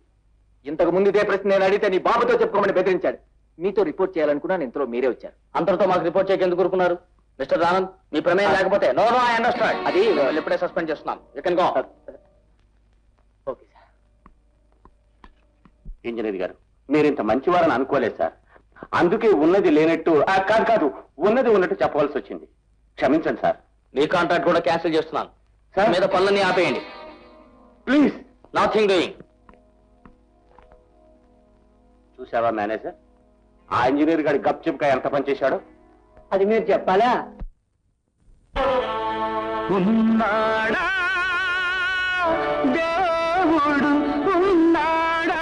ఇంతకు ముందు ఇదే ప్రశ్న నేను అడిగితే నీ బాబుతో చెప్పుకోమని బెదిరించాడు. మీతో రిపోర్ట్ చేయాలనుకున్నాను, ఇంతలో మీరే వచ్చారు. అంతటితో మాకు రిపోర్ట్ చేయక ఎందుకు ఊరుకున్నారు? మిస్టర్ ఆనంద్, మీ ప్రమేయం లేకపోతే నో ఐ అండర్స్టాండ్. అది ఇప్పుడే సస్పెండ్ చేస్తున్నాను. You can go. Okay sir. Engineer గారు, మీరు ఇంత మంచివారని అనుకోలేదు సార్. అందుకే ఉన్నది లేనట్టు కాదు ఉన్నది ఉన్నట్టు చెప్పవలసి వచ్చింది. క్షమించండి సార్. మీ కాంట్రాక్ట్ కూడా క్యాన్సిల్ చేస్తున్నాను. సార్ మీద పనులన్నీ ఆపేయండి ప్లీజ్. Nothing doing. చూసావా మేనేజర్, ఆ ఇంజనీర్ గారి గప్ చిప్గా ఎంత పనిచేశాడో? అది మీరు చెప్పాలా? ఉన్నాడా దేవుడు, ఉన్నాడా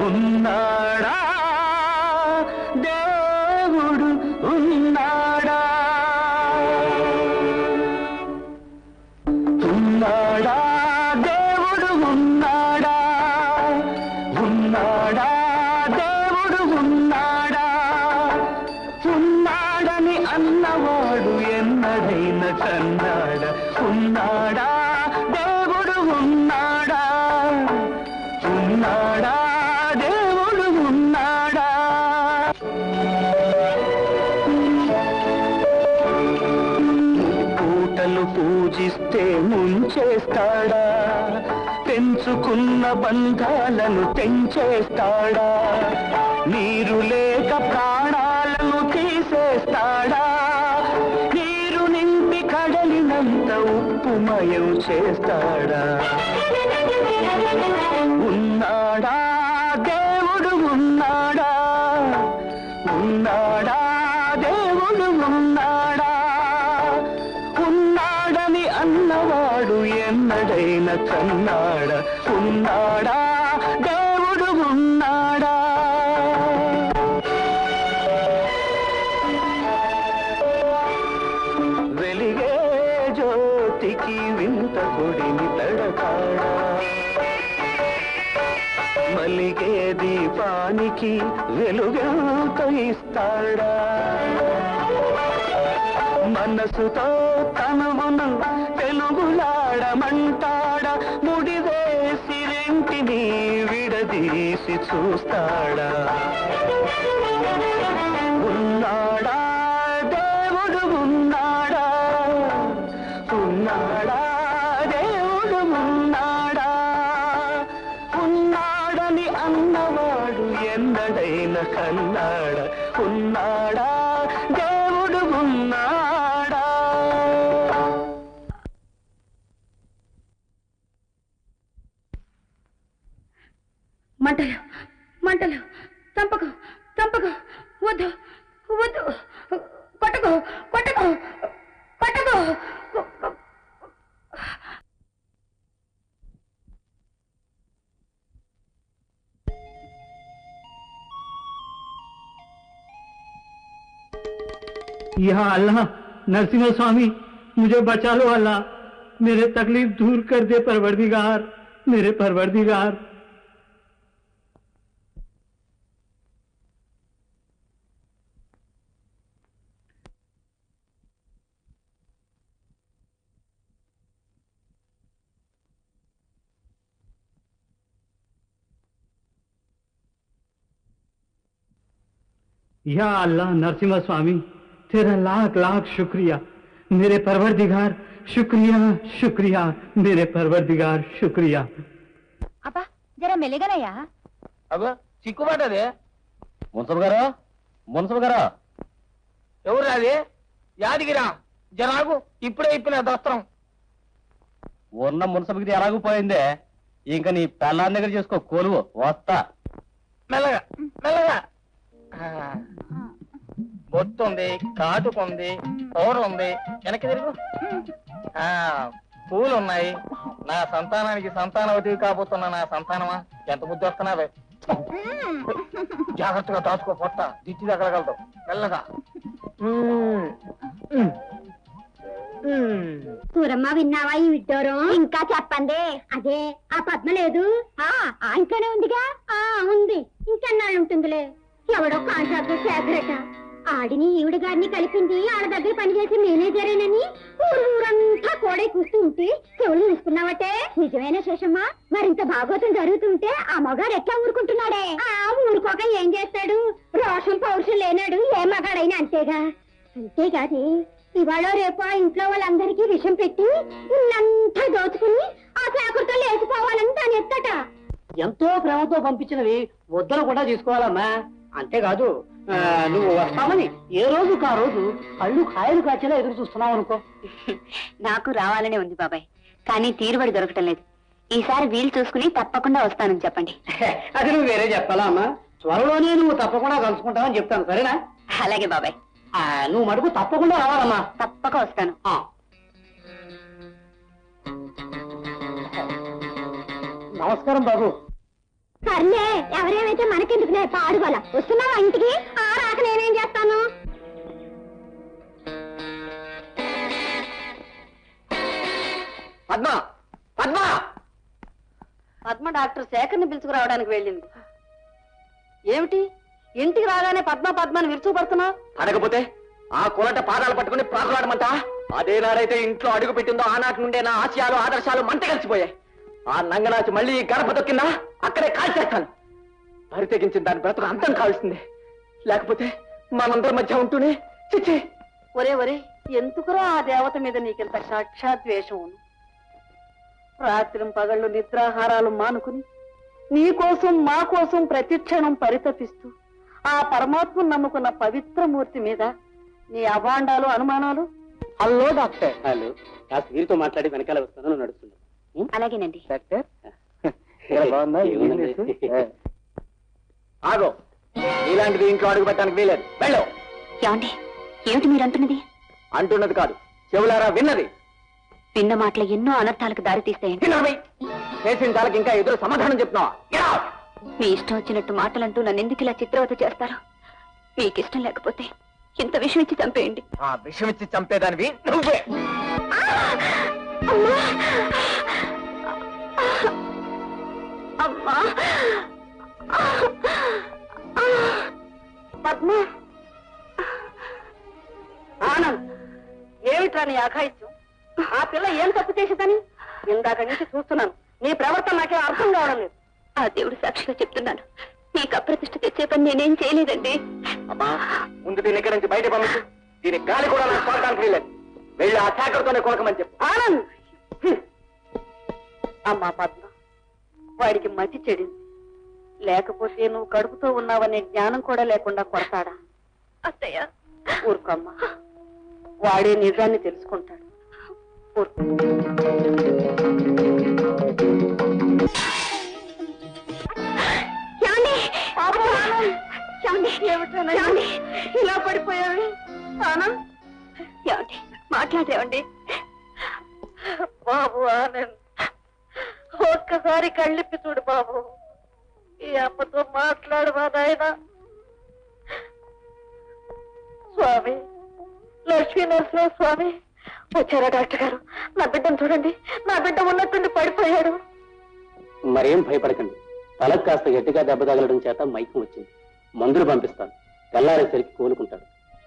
ఉన్నాడా దేవుడు, ఉన్నాడా ఉన్నాడా దేవుడు, ఉన్నాడా ఉన్నాడా దేవుడు, ఉన్నాడా ఉన్నాడని అన్నవాడు ఎన్నడైన కన్నాడ. ఉన్నాడా దేవుడు, ఉన్నాడా ఉన్నాడా దేవుడు, ఉన్నాడా పూటలు పూజిస్తే ముంచేస్తాడా, పెంచుకున్న బంధాలను తెంచేస్తాడా, నీరు లేక ప్రాణాలను తీసేస్తాడా, నీరు నింపి కడలినంత ఉప్పుమయం చేస్తాడా. ఉన్నాడా దేవుడు, ఉన్నాడా ఉన్నాడా దేవుడు, ఉన్నాడా ఉన్నాడని అన్నవాడు ఎన్నడైన కన్నాడ. ఉన్నాడా దేవుడు, ఉన్నాడా వెలిగే జ్యోతికి వింత కొడిని తడతాడా, మలిగే వెలుగెంత ఇస్తాడా మనసుతో తనమును వెలుగులాడమంటాడా ముడివేసి రెంటిని విడదీసి చూస్తాడా ఉన్నాడా దేవుడు ఉన్నాడా ఉన్నాడా దేవుడు ఉన్నాడా ఉన్నాడని అన్నవాడు ఎన్నడైనా కన్నాడా ఉన్నాడా దేవుడు ఉన్నాడా మంటలు మంటలు చంపకు చంపకు వద్దు వద్దు కొట్టకు కొట్టకు కొట్టకు या अल्लाह नरसिंह स्वामी मुझे बचा लो अल्लाह मेरे तकलीफ दूर कर दे परवरदिगार मेरे परवरदिगार या अल्लाह नरसिंह स्वामी तेरा लाख लाख शुक्रिया मेरे परवरदिगार शुक्रिया शुक्रिया मेरे परवरदिगार शुक्रिया అబ్బా జర మెల్లగనయ్యా అబ్బా చిక్కుపడ్డదే మున్సబ్ గారు ఎవరు అది యాదగిరా జరాగు ఇప్పుడే ఇప్పిన దస్త్రం ఉన్న మున్సబ్కి ఎలాగూ పోయిందే ఇంకా నీ పెళ్ళాన్ని దగ్గర చేసుకో కొలువు వస్తా మెల్లగా మెల్లగా బొత్తుంది కాటుకుంది పౌడర్ ఉంది వెనక్కి తిరుగు పూలు ఉన్నాయి నా సంతానానికి సంతానవతి కాబోతున్నా నా సంతానమా ఎంత బుద్ధి వస్తున్నావే జాగ్రత్తగా దాచుకో పొట్ట దిచ్చి తగలగలదు మెల్లగా సూరమ్మ విన్నావా ఈ విడ్డోరం ఇంకా చెప్పండి అదే ఆ పద్మ లేదు ఇంట్లోనే ఉందిగా ఉంది ఇంకెన్నాళ్ళు ఉంటుందిలే ఎవడో కాంట్రాక్ట్ చేద్దరట ఆడిని ఈవిడ గారిని కలిపింది ఆడ దగ్గర పనిచేసి మేనేజరేనని ఊరంతా కోడై కూస్తూ ఉంటే చెవులు తీసుకున్నావటే నిజమైన శేషమ్మా మరింత భాగవతం జరుగుతుంటే ఆ మగాడు ఎట్లా ఊరుకుంటున్నాడే ఊరుకోక ఏం చేస్తాడు రోషం పౌరుషం లేనాడు ఏ మగాడైనా అంతేగా అంతేగాది ఇవాళ రేపు ఆ ఇంట్లో వాళ్ళందరికీ విషం పెట్టి ఇల్లంతా దోచుకుని ఆ పేపర్తో లేచిపోవాలని దాని ఎత్తట ఎంతో ప్రేమతో పంపించినవి వద్దలు కూడా తీసుకోవాలమ్మా అంతేకాదు నువ్వు వస్తామని ఏ రోజు ఆ రోజు కళ్ళు కాయలు కాచేలా ఎదురు చూస్తున్నావు అనుకో నాకు రావాలనే ఉంది బాబాయ్ కానీ తీరుబడి దొరకటం లేదు ఈసారి వీలు చూసుకుని తప్పకుండా వస్తానని చెప్పండి అది నువ్వు వేరే చెప్పాలా అమ్మా త్వరలోనే నువ్వు తప్పకుండా కలుసుకుంటావని చెప్తాను సరేనా అలాగే బాబాయ్ నువ్వు మటుకు తప్పకుండా రావాలమ్మా తప్పక వస్తాను నమస్కారం బాబు సర్లే ఎవరేమైతే మనకెందుకునే పాడుగల వస్తున్నావా ఇంటికి రాక నేనేం చేస్తాను పద్మ పద్మ పద్మ డాక్టర్ శేఖర్ని పిలుచుకురావడానికి వెళ్ళింది ఏమిటి ఇంటికి రాగానే పద్మ పద్మని విరుచుకుపడుతున్నావు అడగపోతే ఆ కులట పాదాలు పట్టుకుని ప్రాకులాడమంటా అదే నాడైతే ఇంట్లో అడుగు పెట్టిందో ఆనాటి నుండే నా ఆశయాలు ఆదర్శాలు మంట కలిసిపోయాయి ఆ నంగనాచి మళ్ళీ గడప దొక్కిందా అక్కడే కాల్చేస్తాను పరితెగించిన దాని బ్రతుకు అంతం కావాల్సిందే లేకపోతే మనందరి మధ్య ఉంటూనే చిచ్చి ఒరే ఒరే ఎందుకురా ఆ దేవత మీద నీకింత సాక్షాద్వేషం రాత్రి పగళ్ళు నిద్రాహారాలు మానుకుని నీ కోసం మా కోసం ప్రతిక్షణం పరితపిస్తూ ఆ పరమాత్మను నమ్ముకున్న పవిత్రమూర్తి మీద నీ అభాండాలు అనుమానాలు హలో డాక్టర్ హలో కాస్త వీరితో మాట్లాడి వెనకాల వస్తాను నడుస్తున్నాను అలాగేనండి డాక్టర్ ఆగో ఇలాంటిది ఇంట్లో అడుగు పెట్టడానికి వీలేదు వెళ్ళు ఏమండి ఏమిటి మీరు అంటున్నది అంటున్నది కాదు చెవులారా విన్నది విన్న మాటలు ఎన్నో అనర్థాలకు దారి తీస్తాయండి చేసిన దానికి ఇంకా ఎదురు సమాధానం చెప్తున్నావా మీ ఇష్టం వచ్చినట్టు మాటలంటూ నన్ను ఎందుకు ఇలా చిత్రవత చేస్తారు మీకు ఇష్టం లేకపోతే ఇంత విషం ఇచ్చి చంపేయండి ఆ విషం ఇచ్చి చంపేదానివి నువ్వే అమ్మా పద్మ ఆనంద్, ఏమిట్రా నీ అఘాయిత్యం? ఆ పిల్ల ఏం తప్పు చేసేదని ఇందాక నుంచి చూస్తున్నాను. నీ ప్రవర్తన నాకే అర్థం కావడం లేదు. ఆ దేవుడు సాక్షిగా చెప్తున్నాను, నీకు అప్రతిష్ట తెచ్చే పని నేనేం చేయలేదండి. అమ్మా, ముందు దీని ఇక్కడి నుంచి బయట పంపించు. దీని గాలి కూడా నాకు చూడడానికి వీలేదు. వెళ్ళి ఆ శాఖతోనే కొనకమని చెప్పు. ఆనంద్! అమ్మా పద్మ, వాడికి మతి చెడింది. లేకపోతే నువ్వు కడుపుతో ఉన్నావనే జ్ఞానం కూడా లేకుండా కొడతాడా? అత్తయ్య, ఊరుకోమ్మా, వాడే నిజాన్ని తెలుసుకుంటాడు. ఊరుకో. ఇలా పడిపోయావి ఆనంద్? ఏమండి మాట్లాడేవండి? బాబు ఆనంద్, ఒక్కసారి కళ్ళిప్పి చూడు బాబు. ఈ అమ్మతో మాట్లాడవా నాయనా? స్వామి, లక్ష్మీ నరసింహ స్వామి వచ్చారా? డాక్టర్ గారు, నా బిడ్డను చూడండి. నా బిడ్డ ఉన్నట్టుండి పడిపోయాడు. మరేం భయపడకండి. తలకు కాస్త గట్టిగా దెబ్బ తగలడం చేత మైకం వచ్చింది. మందులు పంపిస్తాను, తెల్లారేసరికి కోలుకుంటాడు.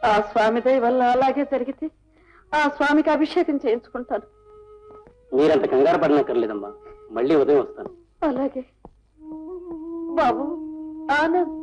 ఆ స్వామి దయ వల్ల అలాగే జరిగితే ఆ స్వామికి అభిషేకం చేయించుకుంటాను. మీరంత కంగారు పడనక్కర్లేదమ్మా, మళ్ళీ ఉదయం వస్తాను. అలాగే బాబు ఆనంద్.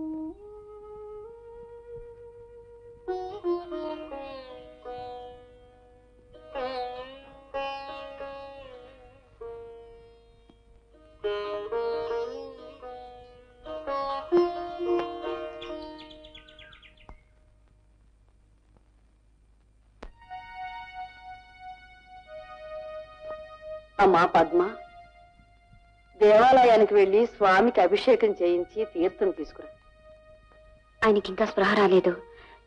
అమ్మా పద్మ, దేవాలయానికి వెళ్లి స్వామికి అభిషేకం చేయించి తీర్థం తీసుకురా. ఆయనకి ఇంకా స్పృహ రాలేదు.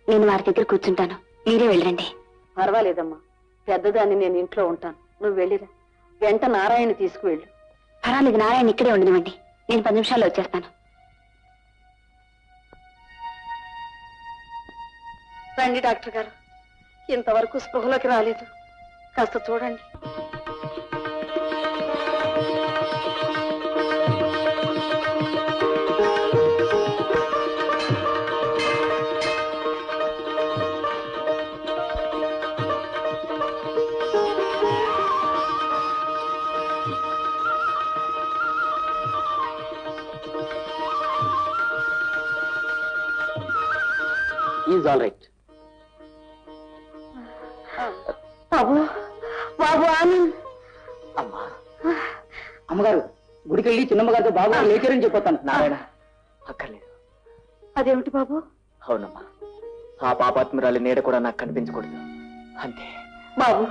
నేను వారి దగ్గర కూర్చుంటాను, మీరే వెళ్ళండి. పర్వాలేదమ్మా, పెద్దదాన్ని నేను ఇంట్లో ఉంటాను. నువ్వు వెళ్ళిరా. వెంట నారాయణ తీసుకువెళ్ళు. పర్వాలేదు, నారాయణ ఇక్కడే ఉండనివ్వండి. నేను 10 నిమిషాల్లో వచ్చేస్తాను. రండి డాక్టర్ గారు, ఇంతవరకు స్పృహలోకి రాలేదు. కాస్త చూడండి. Is all right. బాబు, బాబు ఆనంద్. అమ్మా, అమ్మగారు గుడికెళ్ళి చిన్నమ్మగారితో బాబు లేచారని చెప్పొస్తాను. నారాయణ, అక్కర్లేదు. అదేమిటి బాబు? అవునమ్మా, ఆ పాపాత్మురాలి నీడ కూడా నాకు కనిపించకూడదు, అంతే. బాబు,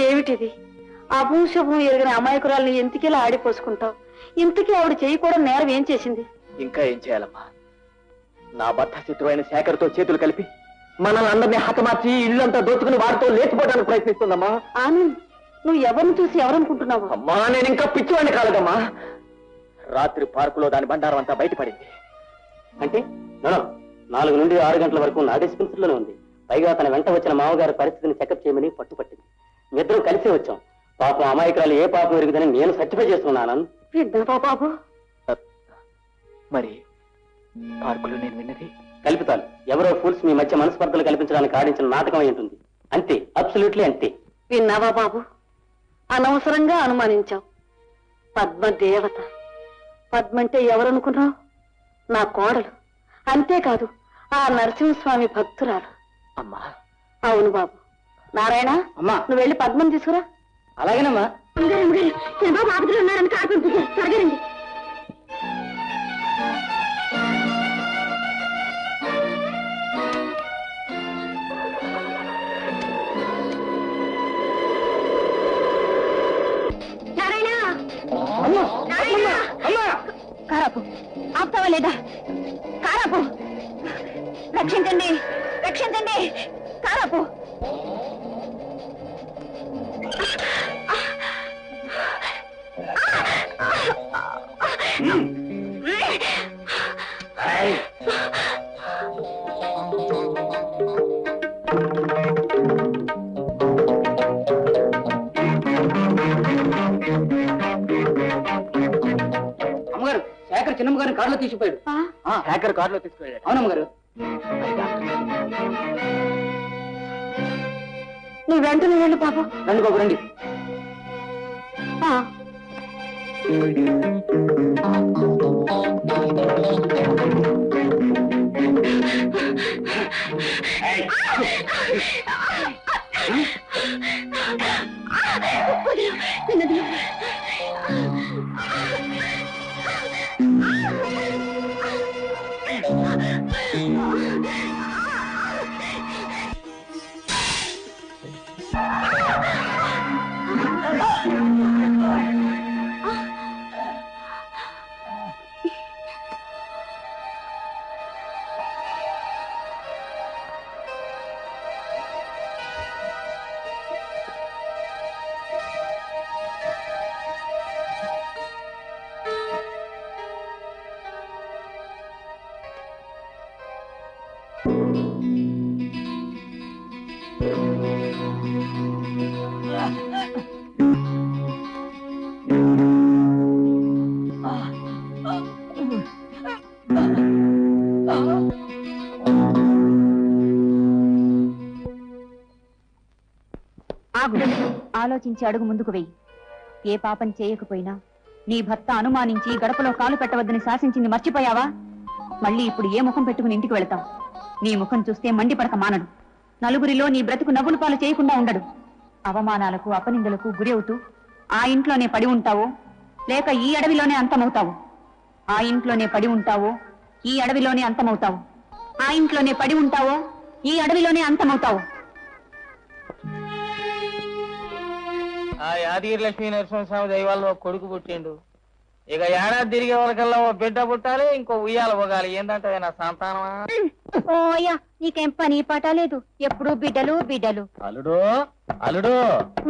ఏమిటిది? అభూషభం ఎరిగిన అమాయకురాల్ని ఎంతకిలా ఆడిపోసుకుంటావు? ఇంతకీ ఆవిడ చేయకూడదు నేరం ఏం చేసింది? ఇంకా ఏం చేయాలమ్మా? నా భర్త శత్రువు అయిన శేఖర్తో చేతులు కలిపి మనల్ని అందరినీ హతమార్చి ఇల్లంతా దోచుకుని వారితో లేచిపోవడానికి ప్రయత్నిస్తుందమ్మా. ఆనంద్, నువ్వు ఎవరిని చూసి ఎవరనుకుంటున్నావు? అమ్మా, నేను ఇంకా పిచ్చివాడిని కాలేదమ్మా. రాత్రి పార్కులో దాని బండారం అంతా బయటపడింది. అంటే 4 నుండి 6 గంటల వరకు నా డిస్పెన్సరీలోనే ఉంది. పైగా తన వెంట వచ్చిన మామగారి పరిస్థితిని చెకప్ చేయమని పట్టుపట్టింది. ఇద్దరం కలిసే వచ్చాం. పాపం అమాయకురాలు ఏ పాపం ఎరుగుదని నేను సర్టిఫై చేస్తున్నాను. విన్నావా బాబు? మరి పార్కులో నేను విన్నది కల్పితాలు. ఎవరో ఫూల్స్ మీ మధ్య మనస్పర్ధలు కల్పించడానికి ఆడించిన నాటకం అయి ఉంటుంది. అంతే, అబ్సల్యూట్లీ అంతే. విన్నావా బాబు? అనవసరంగా అనుమానించావు. పద్మ దేవత. పద్మ అంటే ఎవరనుకున్నావు? నా కోడలు. అంతేకాదు, ఆ నరసింహస్వామి భక్తురాలు. అమ్మా. అవును బాబు. నారాయణ, అమ్మా, నువ్వు వెళ్ళి పద్మని తీసుకురా. అలాగేనమ్మా. బాబు ఆపదలు ఉన్నారని కాకుండా త్వరగారండి. కారాపు ఆపుతావా లేదా? కారాపు, రక్షించండి, రక్షించండి, కారాపు. అమ్మగారు, శేఖర్ చిన్నమ్మగారిని కారులో తీసుకుపోయాడు. శేఖర్ కారులో తీసుకుపోయాడు. అవునమ్మగారు. నీ వెంటనే వెళ్ళు బాబు. రండి బాబు రండి. ఆలోచించి అడుగు ముందుకు వెయ్యి. ఏ పాపం చేయకపోయినా నీ భర్త అనుమానించి గడపలో కాలు పెట్టవద్దని శాసించింది మర్చిపోయావా? మళ్ళీ ఇప్పుడు ఏ ముఖం పెట్టుకుని ఇంటికి వెళతావు? నీ ముఖం చూస్తే మండిపడక మానడు. నలుగురిలో నీ బ్రతుకు నవ్వులు పాలు చేయకుండా ఉండడు. అవమానాలకు అపనిందలకు గురి అవుతూ ఆ ఇంట్లోనే పడి ఉంటావో లేక ఈ అడవిలోనే అంతమవుతావు. ఆ ఇంట్లోనే పడి ఉంటావో ఈ అడవిలోనే అంతమవుతావు. ఆ ఇంట్లోనే పడి ఉంటావో ఈ అడవిలోనే అంతమవుతావు. ఆ యాదగిరి లక్ష్మీ నరసింహస్వామి దైవాల్లో కొడుకు పుట్టిండు. ఇక ఏడాది తిరిగే వాళ్ళకల్లా ఓ బిడ్డ పుట్టాలి, ఇంకో ఉయ్యాల పోగాలి. ఏందంటే నా సంతానమా? ఓయ్యా నీకేం పని పాట లేదు, ఎప్పుడు బిడ్డలు బిడ్డలు. అల్లుడు అల్లుడు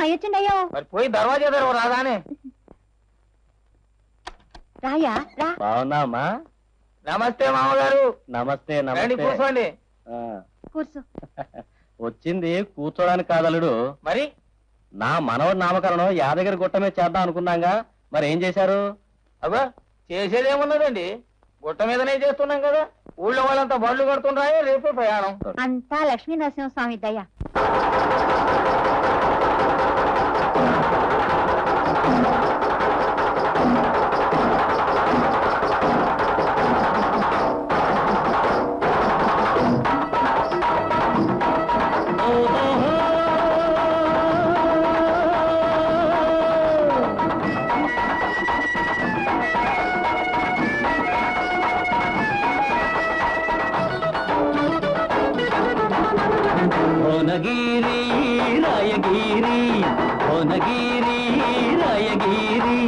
మయొచ్చిండయ్యో. మరి పోయి దర్వాజా తెరవ రాగానే. రాయా రా. బాగున్నావమ్మా? నమస్తే మామగారు. నమస్తే రండి నమస్తే. కూర్చోండి. కూర్చో. వచ్చింది కూర్చోడానికి కాదలుడు, మరి నా మనవడి నామకరణం యాదగిరి గుట్ట మీద చేద్దాం అనుకున్నాగా, మరి ఏం చేశారు? అబ్బా చేసేదేమున్నదండి, గుట్ట మీదనే చేస్తున్నాం కదా. ఊళ్ళో వాళ్ళంతా బళ్ళు కడుతుండ్రాయే, రేపే ప్రయాణం. అంతా లక్ష్మీ నరసింహస్వామి దయ. భువనగిరి రాయగిరి, భువనగిరి రాయగిరి,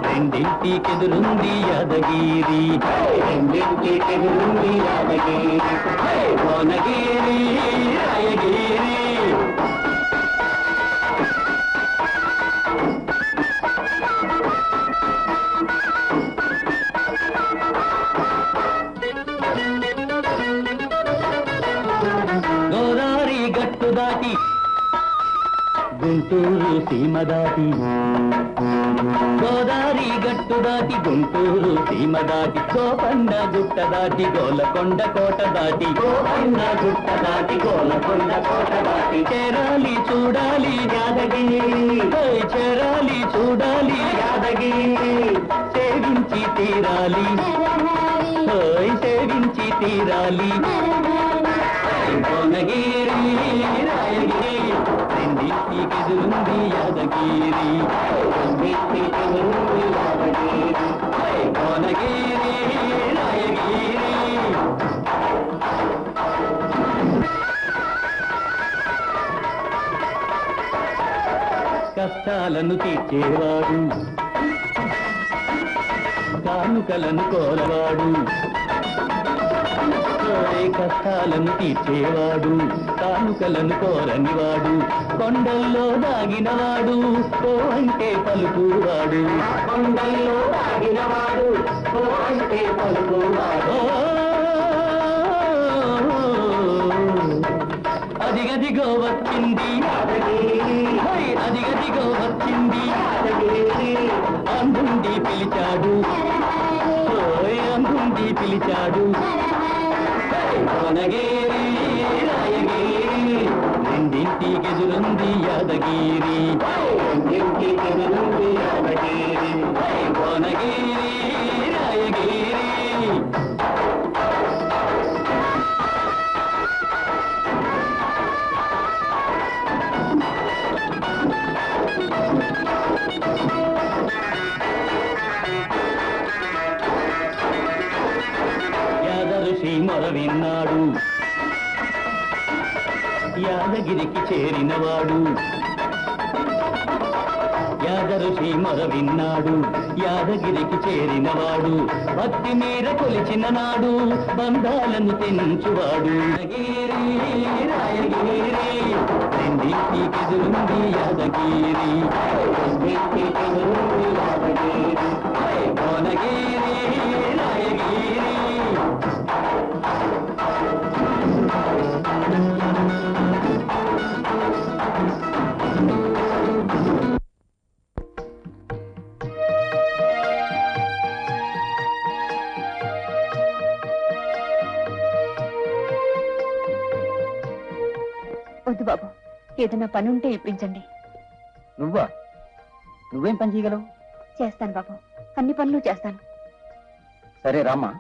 రెండింటికెదురుంది యాదగిరి, రెండింటికెదురుంది యాదగిరి. భువనగిరి రాయగిరి. గోదావరి గట్టు దాటి గుంటూరు సీమ దాటి, గోదావరి గట్టు దాటి గుంటూరు సీమ దాటి, గోపన్న గుట్ట దాటి గోలకొండ కోట దాటి, గోపన్న గుట్ట దాటి గోలకొండ కోట దాటి, చేరాలి చూడాలి యాదగిరి, చేరాలి చూడాలి యాదగిరి, సేవించి తీరాలి, సేవించి తీరాలి. భువనగిరి రాయగిరి, రెండింటికెదురుంది యాదగిరి, రెండింటికెదురుంది యాదగిరి. భువనగిరి రాయగిరి. కష్టాలను తీర్చేవాడు, కానుకలను కోరవాడు, కష్టాలను తీర్చేవాడు, కానుకలను కోరనివాడు, కొండల్లో దాగినవాడు, ఓ అంటే పలుకువాడు, కొండల్లో దాగినవాడు, ఓ అంటే పలుకువాడు. అదిగదిగో వచ్చింది అదిగదిగో వచ్చింది అందుండి పిలిచాడు, అందుండి పిలిచాడు. భువనగిరి రాయగిరి రెండింటికెదురుంది యాదగిరి రెండింటికెదురుంది యాదగిరి భువనగిరి రాయగిరి యాదఋషి మొర విన్నాడు యాదగిరికి చేరినవాడు యాదఋషి మొర విన్నాడు యాదగిరికి చేరినవాడు భక్తి మీర కొలిచిన నాడు బంధాలను తెంచువాడు రాయగిరి రెండింటికెదురుంది యాదగిరి రెండింటికెదురుంది యాదగిరి భువనగిరి రాయగిరి వద్దు బాబు, ఏదైనా పని ఉంటే ఇప్పించండి. నువ్వా? నువ్వేం పని చేయగలవు? చేస్తాను బాబు, అన్ని పనులు చేస్తాను. సరే రామ్మా.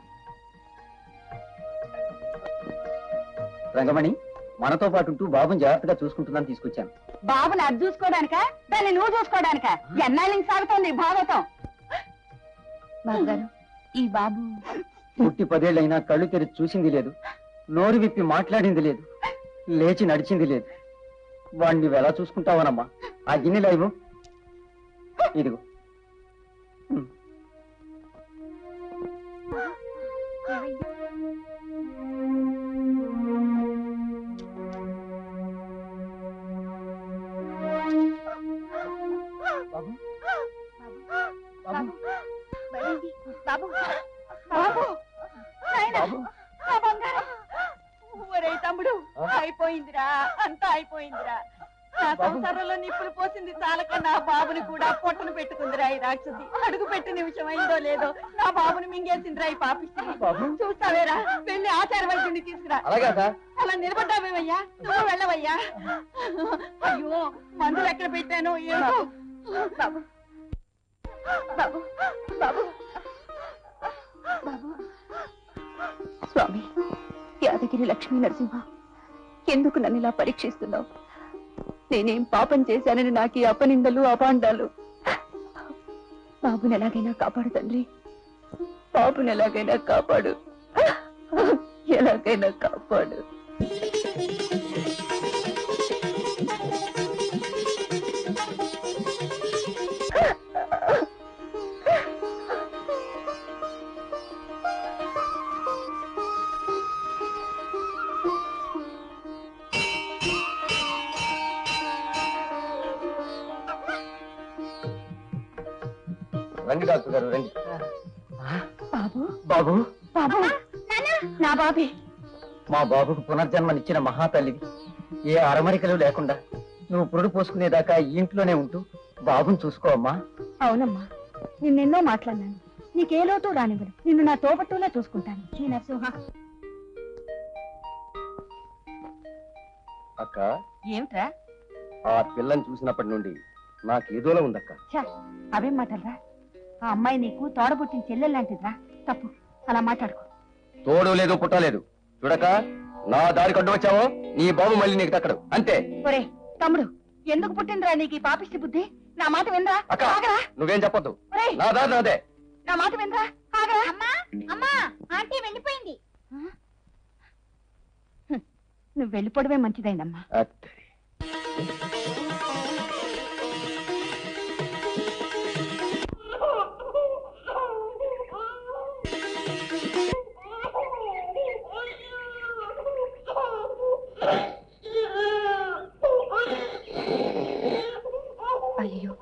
రంగమణి, మనతో పాటు ఉంటూ బాబుని జాగ్రత్తగా చూసుకుంటుందని తీసుకొచ్చాను. బాబుని అది చూసుకోవడానికా, దాన్ని నువ్వు చూసుకోవడానికా? ఎన్నాళ్ళ నుంచి సాగుతోంది భాగవతం? బాబు గారు, ఈ బాబు పుట్టి 10 ఏళ్ళైనా కళ్ళు తెరిచి చూసింది లేదు, నోరు విప్పి మాట్లాడింది లేదు, లేచి నడిచింది లేదు. వాడిని ఎలా చూసుకుంటావనమ్మా? ఆ గిన్నె లేవు, ఇదిగో. బాబు బాబు బాబు బాబు బాబు ఒరే తమ్ముడు, అయిపోయిందిరా, అంతా అయిపోయిందిరా. నా సంసారంలో నిప్పులు పోసింది చాలక నా బాబుని కూడా పొట్టను పెట్టుకుందిరా ఈ రాక్షసి. అడుగు పెట్టి నిమిషం అయిందో లేదో నా బాబుని మింగేసిందిరా ఈ పాపిష్టి. చూస్తావేరా, వెళ్ళి ఆచార వైద్యుడిని తీసుకురా. అలా నిలబడ్డావేమయ్యా, నువ్వు వెళ్ళవయ్యా. అయ్యో, మందులు ఎక్కడ పెట్టాను ఏమో. బాబు బాబు బాబు బాబు. స్వామి, యాదగిరి లక్ష్మీ నరసింహ, ఎందుకు నన్ను ఇలా పరీక్షిస్తున్నావు? నేనేం పాపం చేశానని నాకు ఈ అపనిందలు అపాండాలు? బాబుని ఎలాగైనా కాపాడు తండ్రి, బాబుని ఎలాగైనా కాపాడు, ఎలాగైనా కాపాడు. రండి డాక్టర్ గారు, రండి. బాబు బాబు బాబు, నా బాబే. మా బాబుకు పునర్జన్మనిచ్చిన మహాతల్లివి. ఏ అరమరికలు లేకుండా నువ్వు పురుడు పోసుకునేదాకా ఈ ఇంట్లోనే ఉంటూ బాబుని చూసుకోమ్మా. అవునమ్మా, నిన్నెన్నో మాట్లాడినాను. నీకే లోటు రానివ్వను, నిన్ను నా తోబట్టులా చూసుకుంటాను. శ్రీ నరసింహ. అక్క, ఏమిట్రా? ఆ పిల్లని చూసినప్పటి నుండి నాకేదోలా ఉందక్క. అవేం మాటలరా? ఆ అమ్మాయి నీకు తోడబుట్టిన చెల్లెల్లాంటిదిరా. తప్పు, అలా మాట్లాడుకో. తోడు లేదు పుట్టలేదు. చూడక, నా దారి కడ్డు వచ్చావో నీ బాబు మళ్ళీ నీకు దక్కడు, అంతే. ఒరే తమ్ముడు, ఎందుకు పుట్టిందిరా నీకు ఈ పాపిష్టి బుద్ధి? నా మాట వినరా? అక్క, నువ్వేం చెప్పొద్దు. ఒరేయ్, నా దారి నాదే. నా మాట వినరా? ఆగరా? అమ్మా అమ్మా, ఆంటీ వెళ్ళిపోయింది. నువ్వు వెళ్ళిపోవడమే మంచిదైందమ్మా. అయ్యో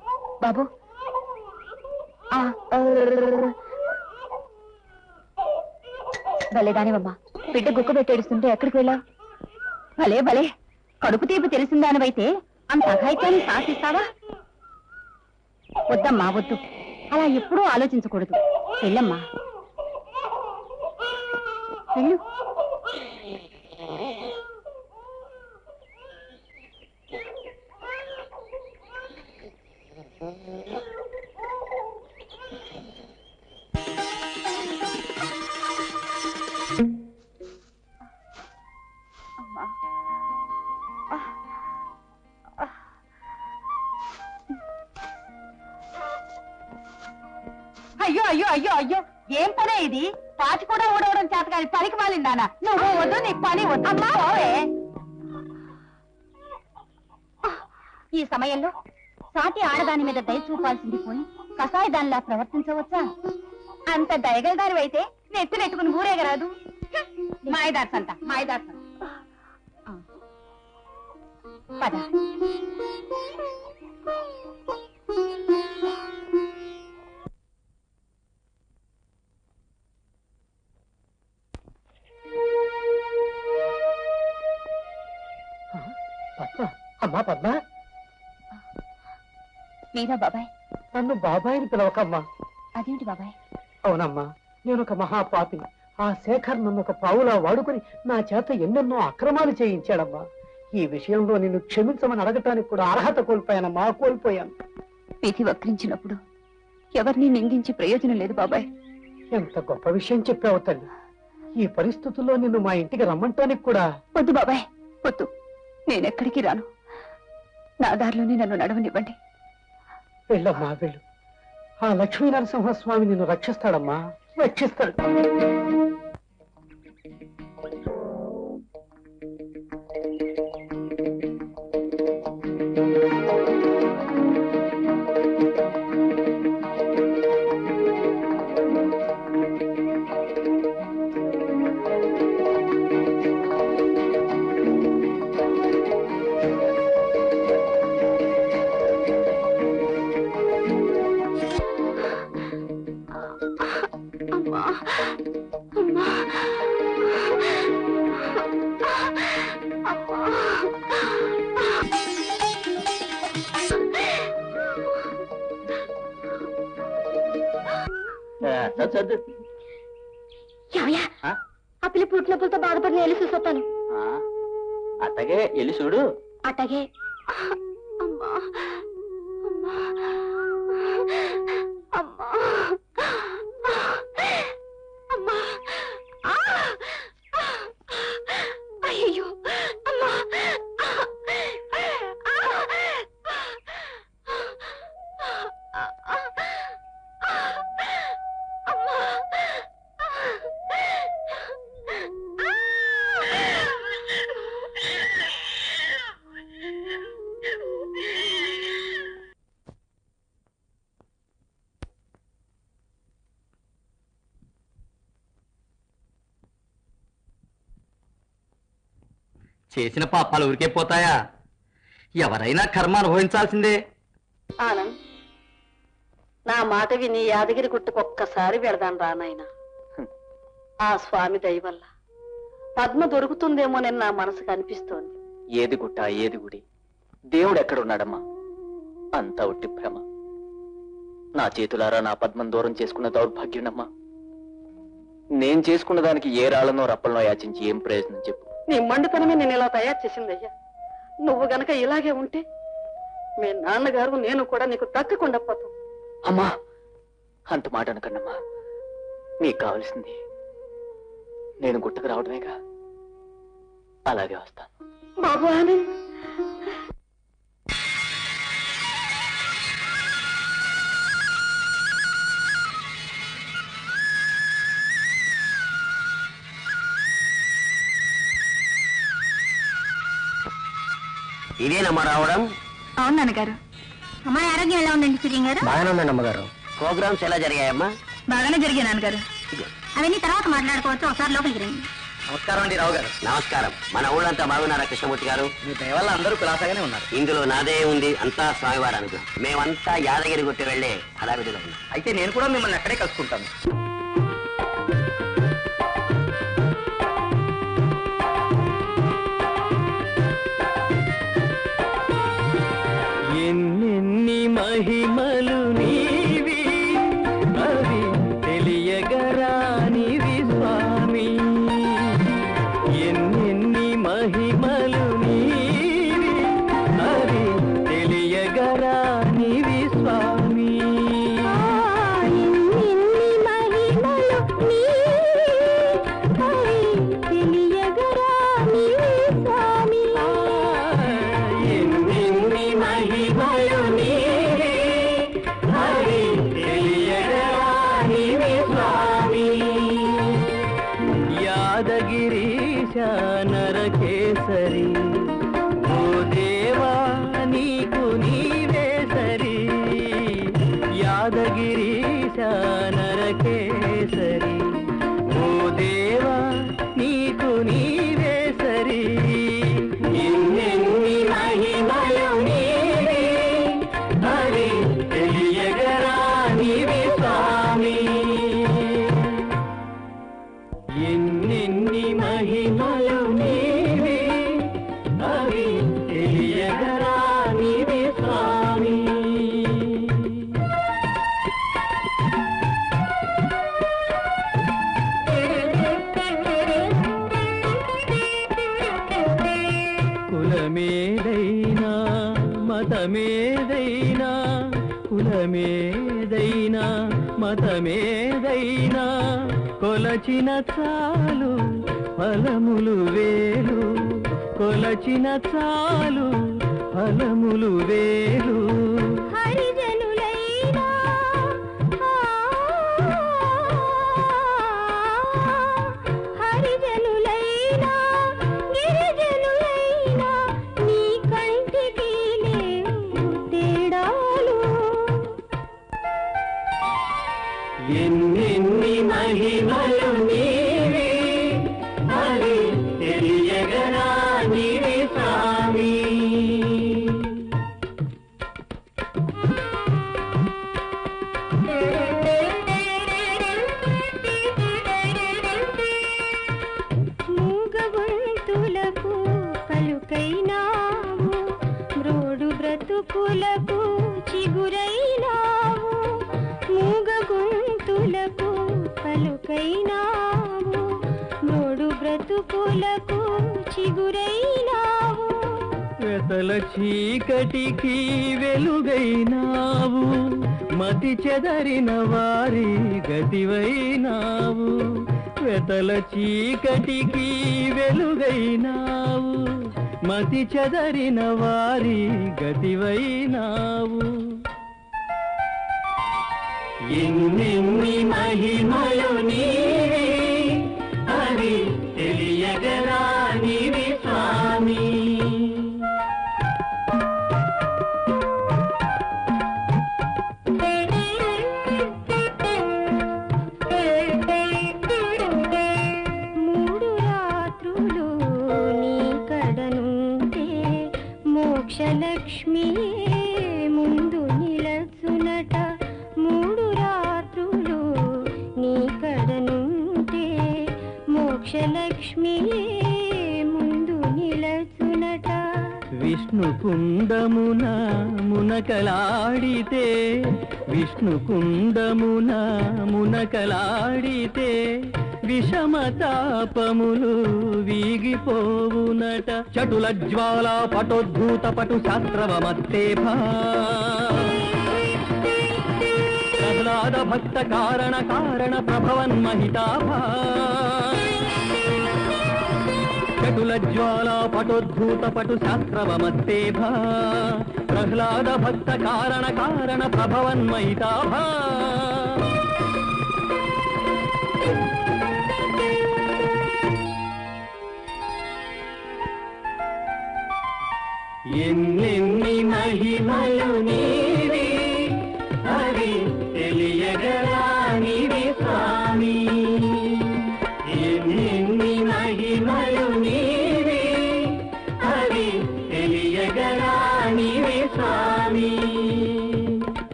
బాబు, భలే దానివమ్మా, బిడ్డ గుక్క పెట్టేడుస్తుంటే ఎక్కడికి వెళ్ళావు? భలే భలే, కడుపు తీపి తెలిసిన దానివైతే అంత అఘాయిత్యాన్ని సాధిస్తావా? వద్దమ్మా వద్దు, అలా ఎప్పుడూ ఆలోచించకూడదు. వెళ్ళమ్మా, వెళ్ళు. అమ్మా. అయ్యో అయ్యో అయ్యో అయ్యో, ఏం పనే ఇది? పాచి కూడా ఊడవడం చేత కానీ పనికి మాలిందానా? నువ్వు వద్దు, నీకు పని వద్దు. అమ్మా ఈ సమయంలో సాటి ఆడదాని మీద దయ చూపాల్సింది పోయి కసాయి దానిలా ప్రవర్తించవచ్చా? అంత దయగల దానివైతే నెత్తునెట్టుకుని ఊరేగరాదు. మాయదార్స్ అంట, మాయదార్స్ పద. అమ్మా పద్మ, మీరా బాబాయ్? నన్ను బాబాయిని పిలవకమ్మా. అదేంటి బాబాయ్? అవునమ్మా, నేను ఒక మహాపాపి. ఆ శేఖర్ నన్ను ఒక పావులా వాడుకుని నా చేత ఎన్నెన్నో అక్రమాలు చేయించాడమ్మా. ఈ విషయంలో నిన్ను క్షమించమని అడగటానికి కూడా అర్హత కోల్పోయానమ్మా, కోల్పోయాను. విధి వక్రించినప్పుడు ఎవరిని నిందించి ప్రయోజనం లేదు బాబాయ్. ఎంత గొప్ప విషయం చెప్పావు తల్లి. ఈ పరిస్థితుల్లో నిన్ను మా ఇంటికి రమ్మంటానికి కూడా. వద్దు బాబాయ్, వద్దు. నేనెక్కడికి రాను. నా దారిలోనే నన్ను నడవనివ్వండి. వెళ్ళమ్మా, వెళ్ళు. ఆ లక్ష్మీ నరసింహస్వామి నిన్ను రక్షిస్తాడమ్మా, రక్షిస్తాడు. ఆ పిల్ల పుట్టిన పులతో బాధపడిన వెళ్ళి చూసొస్తాను. అట్టగే వెళ్ళి చూడు. అట్టగే. అయ్యో అమ్మా, చేసిన పాపాలు ఊరికే పోతాయా? ఎవరైనా కర్మ అనుభవించాల్సిందే. ఆనంద్, నా మాట విని యాదగిరి గుట్టుకు ఒక్కసారి వెళదాను రా నాయనా. ఆ స్వామి దయ వల్ల పద్మ దొరుకుతుందేమోనని నా మనసుకు అనిపిస్తోంది. ఏది గుట్ట, ఏది గుడి, దేవుడు ఎక్కడున్నాడమ్మా? అంతా ఒట్టి భ్రమ. నా చేతులారా నా పద్మం దూరం చేసుకున్న దౌర్భాగ్యునమ్మా. నేను చేసుకున్న దానికి ఏ రాళ్లనో రప్పలనో యాచించి ఏం ప్రయోజనం చెప్పు? నీ మండుతనమే నేను ఇలా తయారు చేసిందయ్యా. నువ్వు గనక ఇలాగే ఉంటే మీ నాన్నగారు నేను కూడా నీకు దక్కకుండా పోతాం. అమ్మా, అంత మాట అనకన్నమ్మా. నీకు కావలసింది నేను గుట్టకు రావడమేగా. అలాగే వస్తాను. బాబు ఆనంద్, ఇదేనమ్మా రావడం? అవును నాన్నగారు. అమ్మాయి ఆరోగ్యం ఎలా ఉందండి సూర్యం గారు? బాగానే ఉందండి అమ్మగారు. ప్రోగ్రామ్స్ ఎలా జరిగాయమ్మా? బాగానే జరిగాయి నాన్నగారు. అవన్నీ తర్వాత మాట్లాడుకోవచ్చు, ఒకసారి లోపలికి రండి. నమస్కారం అండి రావు గారు. నమస్కారం. మన ఊళ్ళంతా బాగున్నారా కృష్ణమూర్తి గారు? మీ దయ వల్ల అందరూ కులాసాగానే ఉన్నారు. ఇందులో నాదే ఉంది, అంతా స్వామివారి అనుగ్రహం. మేమంతా యాదగిరి గుట్టి వెళ్లే హడావిడిలో ఉన్నాం. అయితే నేను కూడా మిమ్మల్ని అక్కడే కలుసుకుంటాను. ఎన్నెన్ని మహిమలు నీవి, అవి తెలియగరానివి స్వామి. ఎన్నెన్ని మహిమలు నీవి, అవి తెలియగరానివి స్వామి. తెలియగరా నరకేసరి ఓ దేవా నీకు నీవే సరి యాదగిరీశ నరకేసరి ఓ దేవా నీకు నీవే సరి ఎన్నెన్ని మహిమలు నీవే హరి తెలియగరా నీవే స్వామి ఎన్నెన్ని మహిమలు నీవే హరి తెలియగరా నీవే స్వామి కులమేదైనా మతమేదైనా కులమేదైనా మతమేదైనా కొలచిన చాలు ఫలములు వేరు కొలచిన చాలు ఫలములు వేరు హరిజనులైనా హరిజనులైనా గిరిజనులైనా నీ కంటికి లేవు తేడాలు ఎన్నెన్ని మహిమలు నీవే హరి తెలియగరా నీవే స్వామి మూగగొంతులకు పలుకైనావు మ్రోడు బ్రతుకులకు చిగురైనావు మూగగొంతులకు పలుకైనావు మ్రోడు బ్రతుకులకు చిగురైనావు వెతల చీకటికి వెలుగైనావు మతి చెదరిన వారి గతివైనావు వెతల చీకటికి వెలుగైనావు మతి చెదరిన వారి గతివైనావు ఎన్నెన్ని మహిమలు నీవే హరి తెలియగరా నీవే స్వామి మూడు రాత్రులు నీ కడనుంటే మోక్షలక్ష్మియే ముందు నిలచునట మూడు రాత్రులు నీ కడనుంటే మోక్షలక్ష్మియే ముందు నిలచునట విష్ణు కుండమున మునకలాడితే విష్ణు కుండమున మునకలాడితే విషమతాపములు వీగిపోవునట చటుల జ్వాల పటోద్భూత పటు శాస్త్రవమత్తేభా ప్రహ్లాద భక్త కారణ కారణ ప్రభవన్మహితాభా చటుల జ్వాల పటోద్భూత పటు శాస్త్రవమత్తేభా ప్రహ్లాద భక్త కారణ కారణ ప్రభవన్మహితాభా ఎన్నెన్ని మహిమలు నీవే హరి తెలియగరా నీవే స్వామి ఎన్నెన్ని మహిమలు నీవే హరి తెలియగరా నీవే స్వామి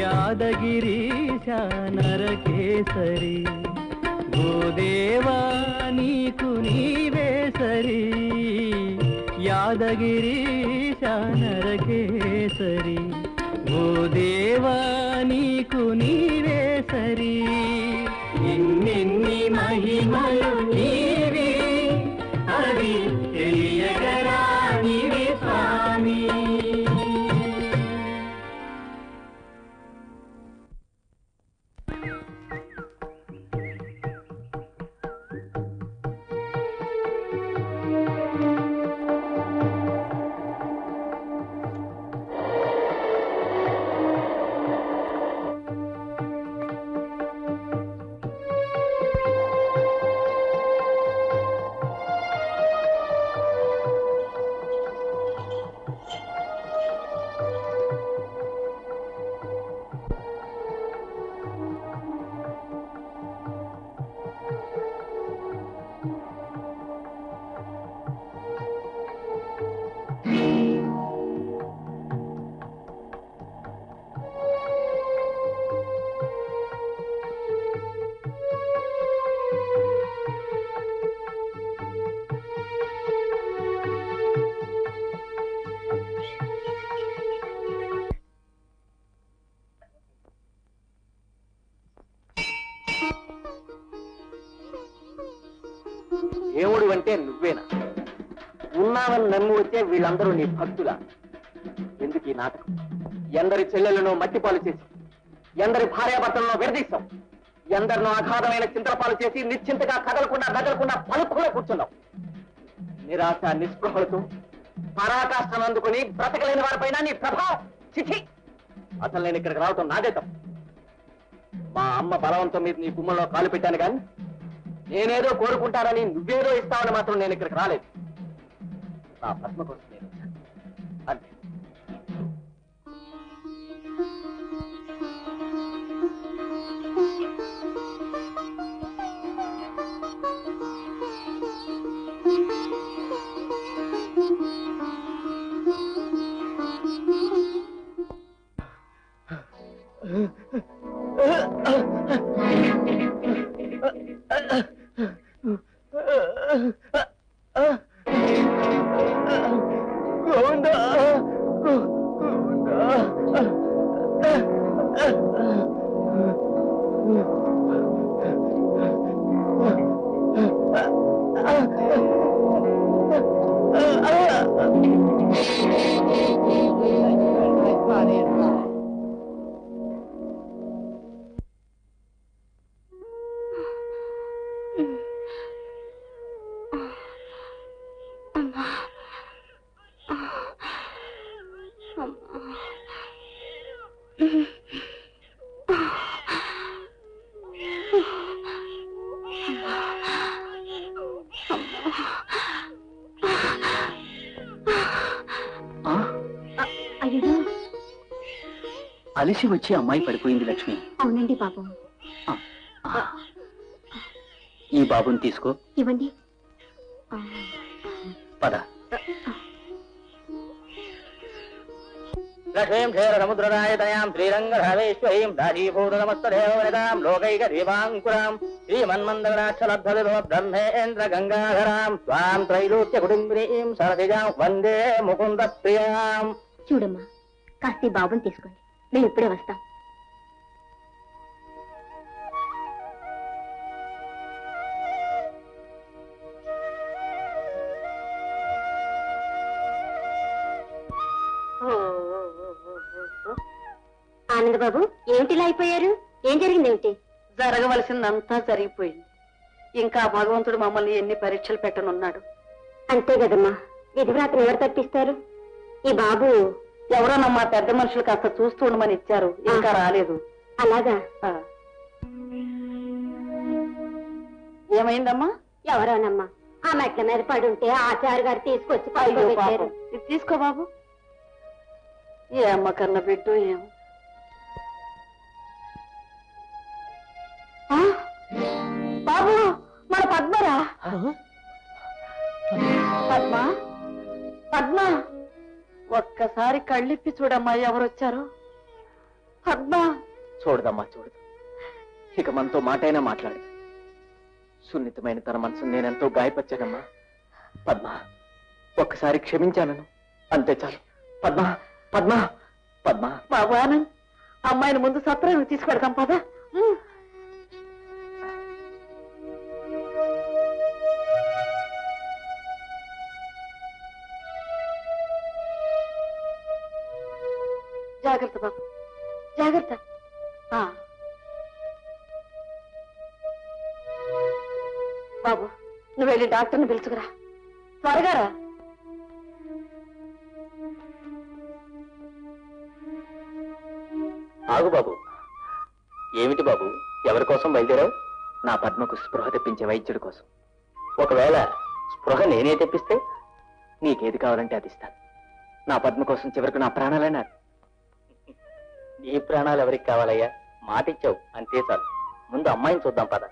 యాదగిరీశ నరకేసరి గోదేవా నీకు నీవే సరి యాదగిరీశ నరకేసరి ఓ దేవా నీకు నీవే సరి ఎన్నెన్ని మహిమలు నీవే హరి తెలియగరా నీవే స్వామి అంటే నువ్వేనా? ఉన్నావని నమ్మి వచ్చే వీళ్ళందరూ నీ భక్తులా? ఎందుకు ఈ నాటకం? ఎందరి చెల్లెలను మట్టిపాలు చేసి, ఎందరి భార్యాభర్తలను విడదీశాం, ఎందరినో అగాధమైన చింతలపాలు చేసి నిశ్చింతగా కదలకుండా పలుకులో కూర్చున్నాం. నిరాశ నిస్పృహలతో పరాకాష్ఠను అందుకుని బ్రతకలేని వారిపైన నీ ప్రభావం. చిఠి! అసలు నేను ఇక్కడికి రావటం నాదే తప్పు. మా అమ్మ బలవంతం మీద నీ గుమ్మంలో కాలు పెట్టాను కానీ నేనేదో కోరుకుంటానని నువ్వేదో ఇస్తావని మాత్రం నేను ఇక్కడికి రాలేదు. నా పద్మ కోసం నేను వచ్చాను అంతే. అలిసి వచ్చి అమ్మాయి పడిపోయింది లక్ష్మి. అవునండి బాబు. ఈ బాబుని తీసుకో. ఇవ్వండి. పద. లక్ష్మీం క్షేర సముద్రరాయతయాం శ్రీరంగరావేశ్వరీం రాజీభూతనమస్తదేవనితాం లోకైక దీపాంకురాం శ్రీమన్మందరాక్షలబ్ధవిభవ బ్రహ్మేంద్ర గంగాధరాం స్వాం త్రైలోక్య కుటుంబినీం సరసిజాం వందే ముకుంద ప్రియాం. చూడమ్మా, కాస్త ఈ బాబుని తీసుకోండి, మేము ఇప్పుడే వస్తాం. ఆనంద్ బాబు, ఏమిటిలా అయిపోయారు? ఏం జరిగిందేమిటి? జరగవలసిందంతా జరిగిపోయింది. ఇంకా భగవంతుడు మమ్మల్ని ఎన్ని పరీక్షలు పెట్టనున్నాడు. అంతే కదమ్మా, విధివ్రాతను ఎవరు తప్పిస్తారు? ఈ బాబు ఎవరోనమ్మా పెద్ద మనుషులు కాస్త చూస్తూ ఉండమని ఇచ్చారు, ఇంకా రాలేదు. అలాగా? ఏమైందమ్మా? ఎవరోనమ్మా ఆ మెట్ల మీద పడుంటే ఆచార్య గారు తీసుకొచ్చి పాపం. ఇది తీసుకో బాబు. ఏ అమ్మ కన్న బిడ్డు ఏం. బాబు, మన పద్మరా? పద్మ, పద్మ, ఒక్కసారి కళ్ళిప్పి చూడమ్మా, ఎవరొచ్చారు? పద్మ. చూడదమ్మా, చూడదు. ఇక మనతో మాటైనా మాట్లాడదు. సున్నితమైన తన మనసును నేనెంతో గాయపరిచానమ్మా. పద్మ, ఒక్కసారి క్షమించానను, అంతే చాలు. పద్మ, పద్మ, పద్మ. బాబు ఆనంద్, అమ్మాయిని ముందు సత్రం తీసుకెడతాం పదా. జాగ్రత్త బాబు, జాగ్రత్త. బాబు, నువ్వు వెళ్ళి డాక్టర్ని పిలుచుకురా, త్వరగా రా. ఆగు బాబు. ఏమిటి బాబు, ఎవరి కోసం బయలుదేరావు? నా పద్మకు స్పృహ తెప్పించే వైద్యుడి కోసం. ఒకవేళ స్పృహ నేనే తెప్పిస్తే నీకేది కావాలంటే అది ఇస్తాను. నా పద్మ కోసం చివరికి నా ప్రాణాలన్నారు. నీ ప్రాణాలు ఎవరికి కావాలయ్యా? మాటిచ్చావు, అంతే చాలు. ముందు అమ్మాయిని చూద్దాం పద.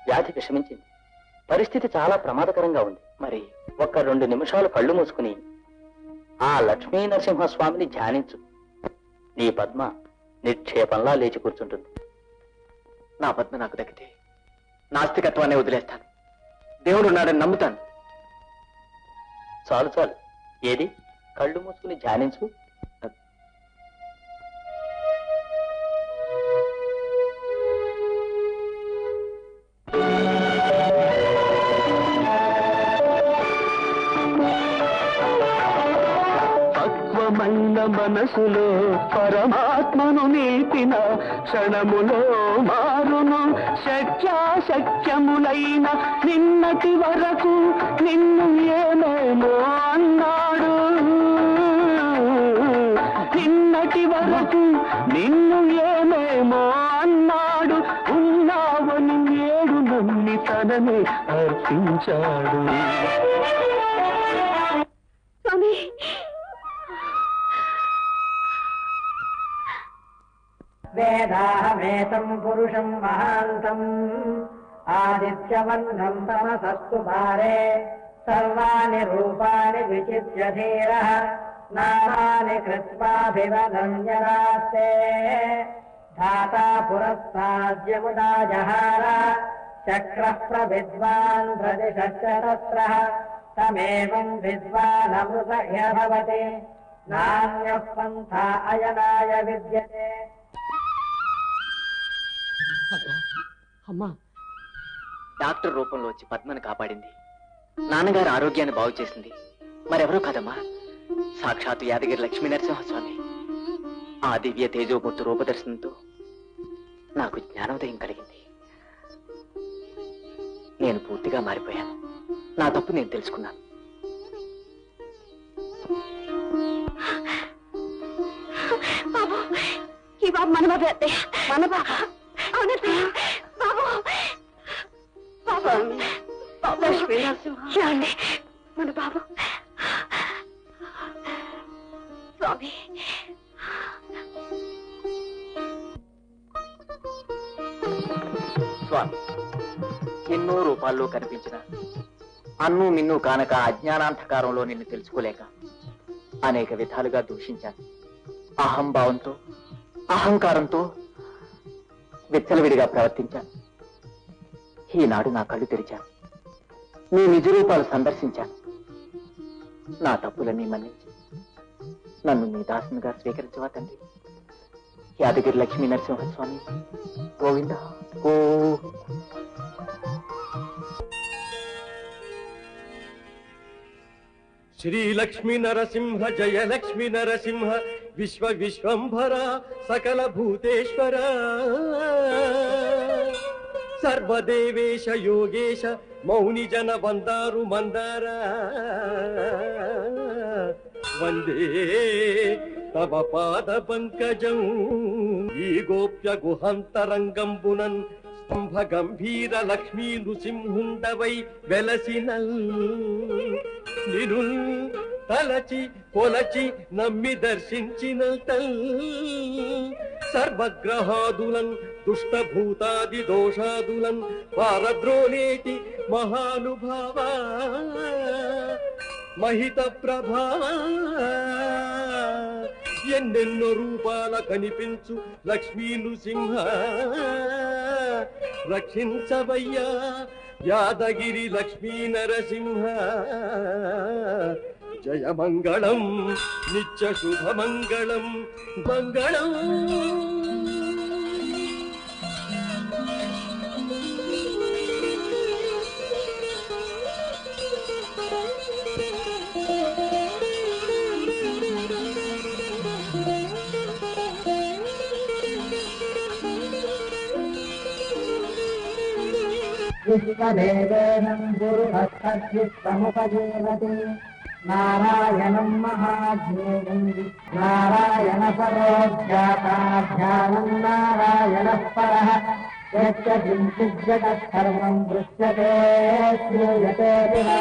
వ్యాధి విషమించింది, పరిస్థితి చాలా ప్రమాదకరంగా ఉంది. మరి ఒక్క 2 నిమిషాలు కళ్ళు మూసుకుని ఆ లక్ష్మీ నరసింహస్వామిని ధ్యానించు. నీ పద్మ నిక్షేపంలా లేచి కూర్చుంటుంది. నా పద్మ నాకు దక్కితే నాస్తికత్వాన్ని వదిలేస్తాను. దేవుడు నాడని నమ్ముతాను. చాలు చాలు, ఏది కళ్ళు మూసుకుని ధ్యానించు. పక్వమైన మనసులో పరమాత్మను నిలిపిన క్షణములో మారును శక్యాశక్యములైన నిన్నటి వరకు నిన్ను ఏమేమో అన్నాడు. నిన్నటి వరకు నిన్ను ఏమేమో అన్నాడు. ఉన్నావని నేడు నమ్మి తనని అర్పించాడు. వేదాహమేతం పురుషం మహాంతం ఆదిత్యవర్ణం తమసస్తు భారే సర్వాణి రూపాణి విచిత్య ధీరః నామాని కృత్వాభివదన్యరాస్తే ధాతా పురస్తాద్యముదా జహార చక్రః ప్రవిద్వాన్ ప్రదిశస్రః తమేవం విద్వానమృత భవతి నాన్యః పంథా అయనాయ విద్యతే. అమ్మా, డాక్టర్ రూపంలో వచ్చి పద్మను కాపాడింది, నాన్నగారి ఆరోగ్యాన్ని బాగు చేసింది మరెవరూ కాదమ్మా, సాక్షాత్తు యాదగిరి లక్ష్మీ నరసింహస్వామి. ఆ దివ్య తేజోమూర్తి రూపదర్శనంతో నాకు జ్ఞానోదయం కలిగింది. నేను పూర్తిగా మారిపోయాను. నా తప్పు నేను తెలుసుకున్నాను. బాబు, ఈ బాబు మన బాబు అత్తయ్య, మన బాబు. అవునత్తయ్య, బాబు బాబు లక్ష్మీ నరసింహ మన బాబు స్వామి. స్వామి, ఎన్నో రూపాల్లో కనిపించిన అన్ను మిన్ను కానక అజ్ఞానాంధకారంలో నిన్ను తెలుసుకోలేక అనేక విధాలుగా దూషించాను. అహంభావంతో అహంకారంతో విచ్చలవిడిగా ప్రవర్తించాను. ఈనాడు నా కళ్ళు తెరిచాను, నీ నిజ రూపాలు సందర్శించాను. నా తప్పులన్నీ మన్నించి నన్ను నీ దాసునిగా స్వీకరించవా తండ్రి. యాదగిరి లక్ష్మీ నరసింహస్వామి గోవింద గో. శ్రీ లక్ష్మీ నరసింహ జయ లక్ష్మీ నరసింహ విశ్వ విశ్వంభర సకల భూతేశ్వర సర్వదేవేశ యోగేశ మౌని జన వందారు మందార వందే తవ పాద పంకజం ఈ గోప్య గుహంతరంగంబునన్ స్తంభ గంభీర లక్ష్మీ నృసింహుండవై వెలసినల్ నిను తలచి పొలచి నమ్మి దర్శించిన సర్వగ్రహాదులన్ దుష్టభూతాది దోషాదులన్ పారద్రోలేటి మహానుభావ మహిత ప్రభావ ఎన్నెన్నో రూపాల కనిపించు లక్ష్మీ నృసింహ రక్షించవయ్యా యాదగిరి లక్ష్మీ నరసింహ. జయ మంగళం నిత్య శుభమంగళం మంగళం. విశ్వదేవేనం గురుహస్తముపజీవతి నారాయణం మహాజ్ఞేయం నారాయణ పరోజ్ఞాతాధ్యానం నారాయణ పరః యస్య కించిత్ జగత్ సర్వం దృశ్యతే శ్రూయతే వినా.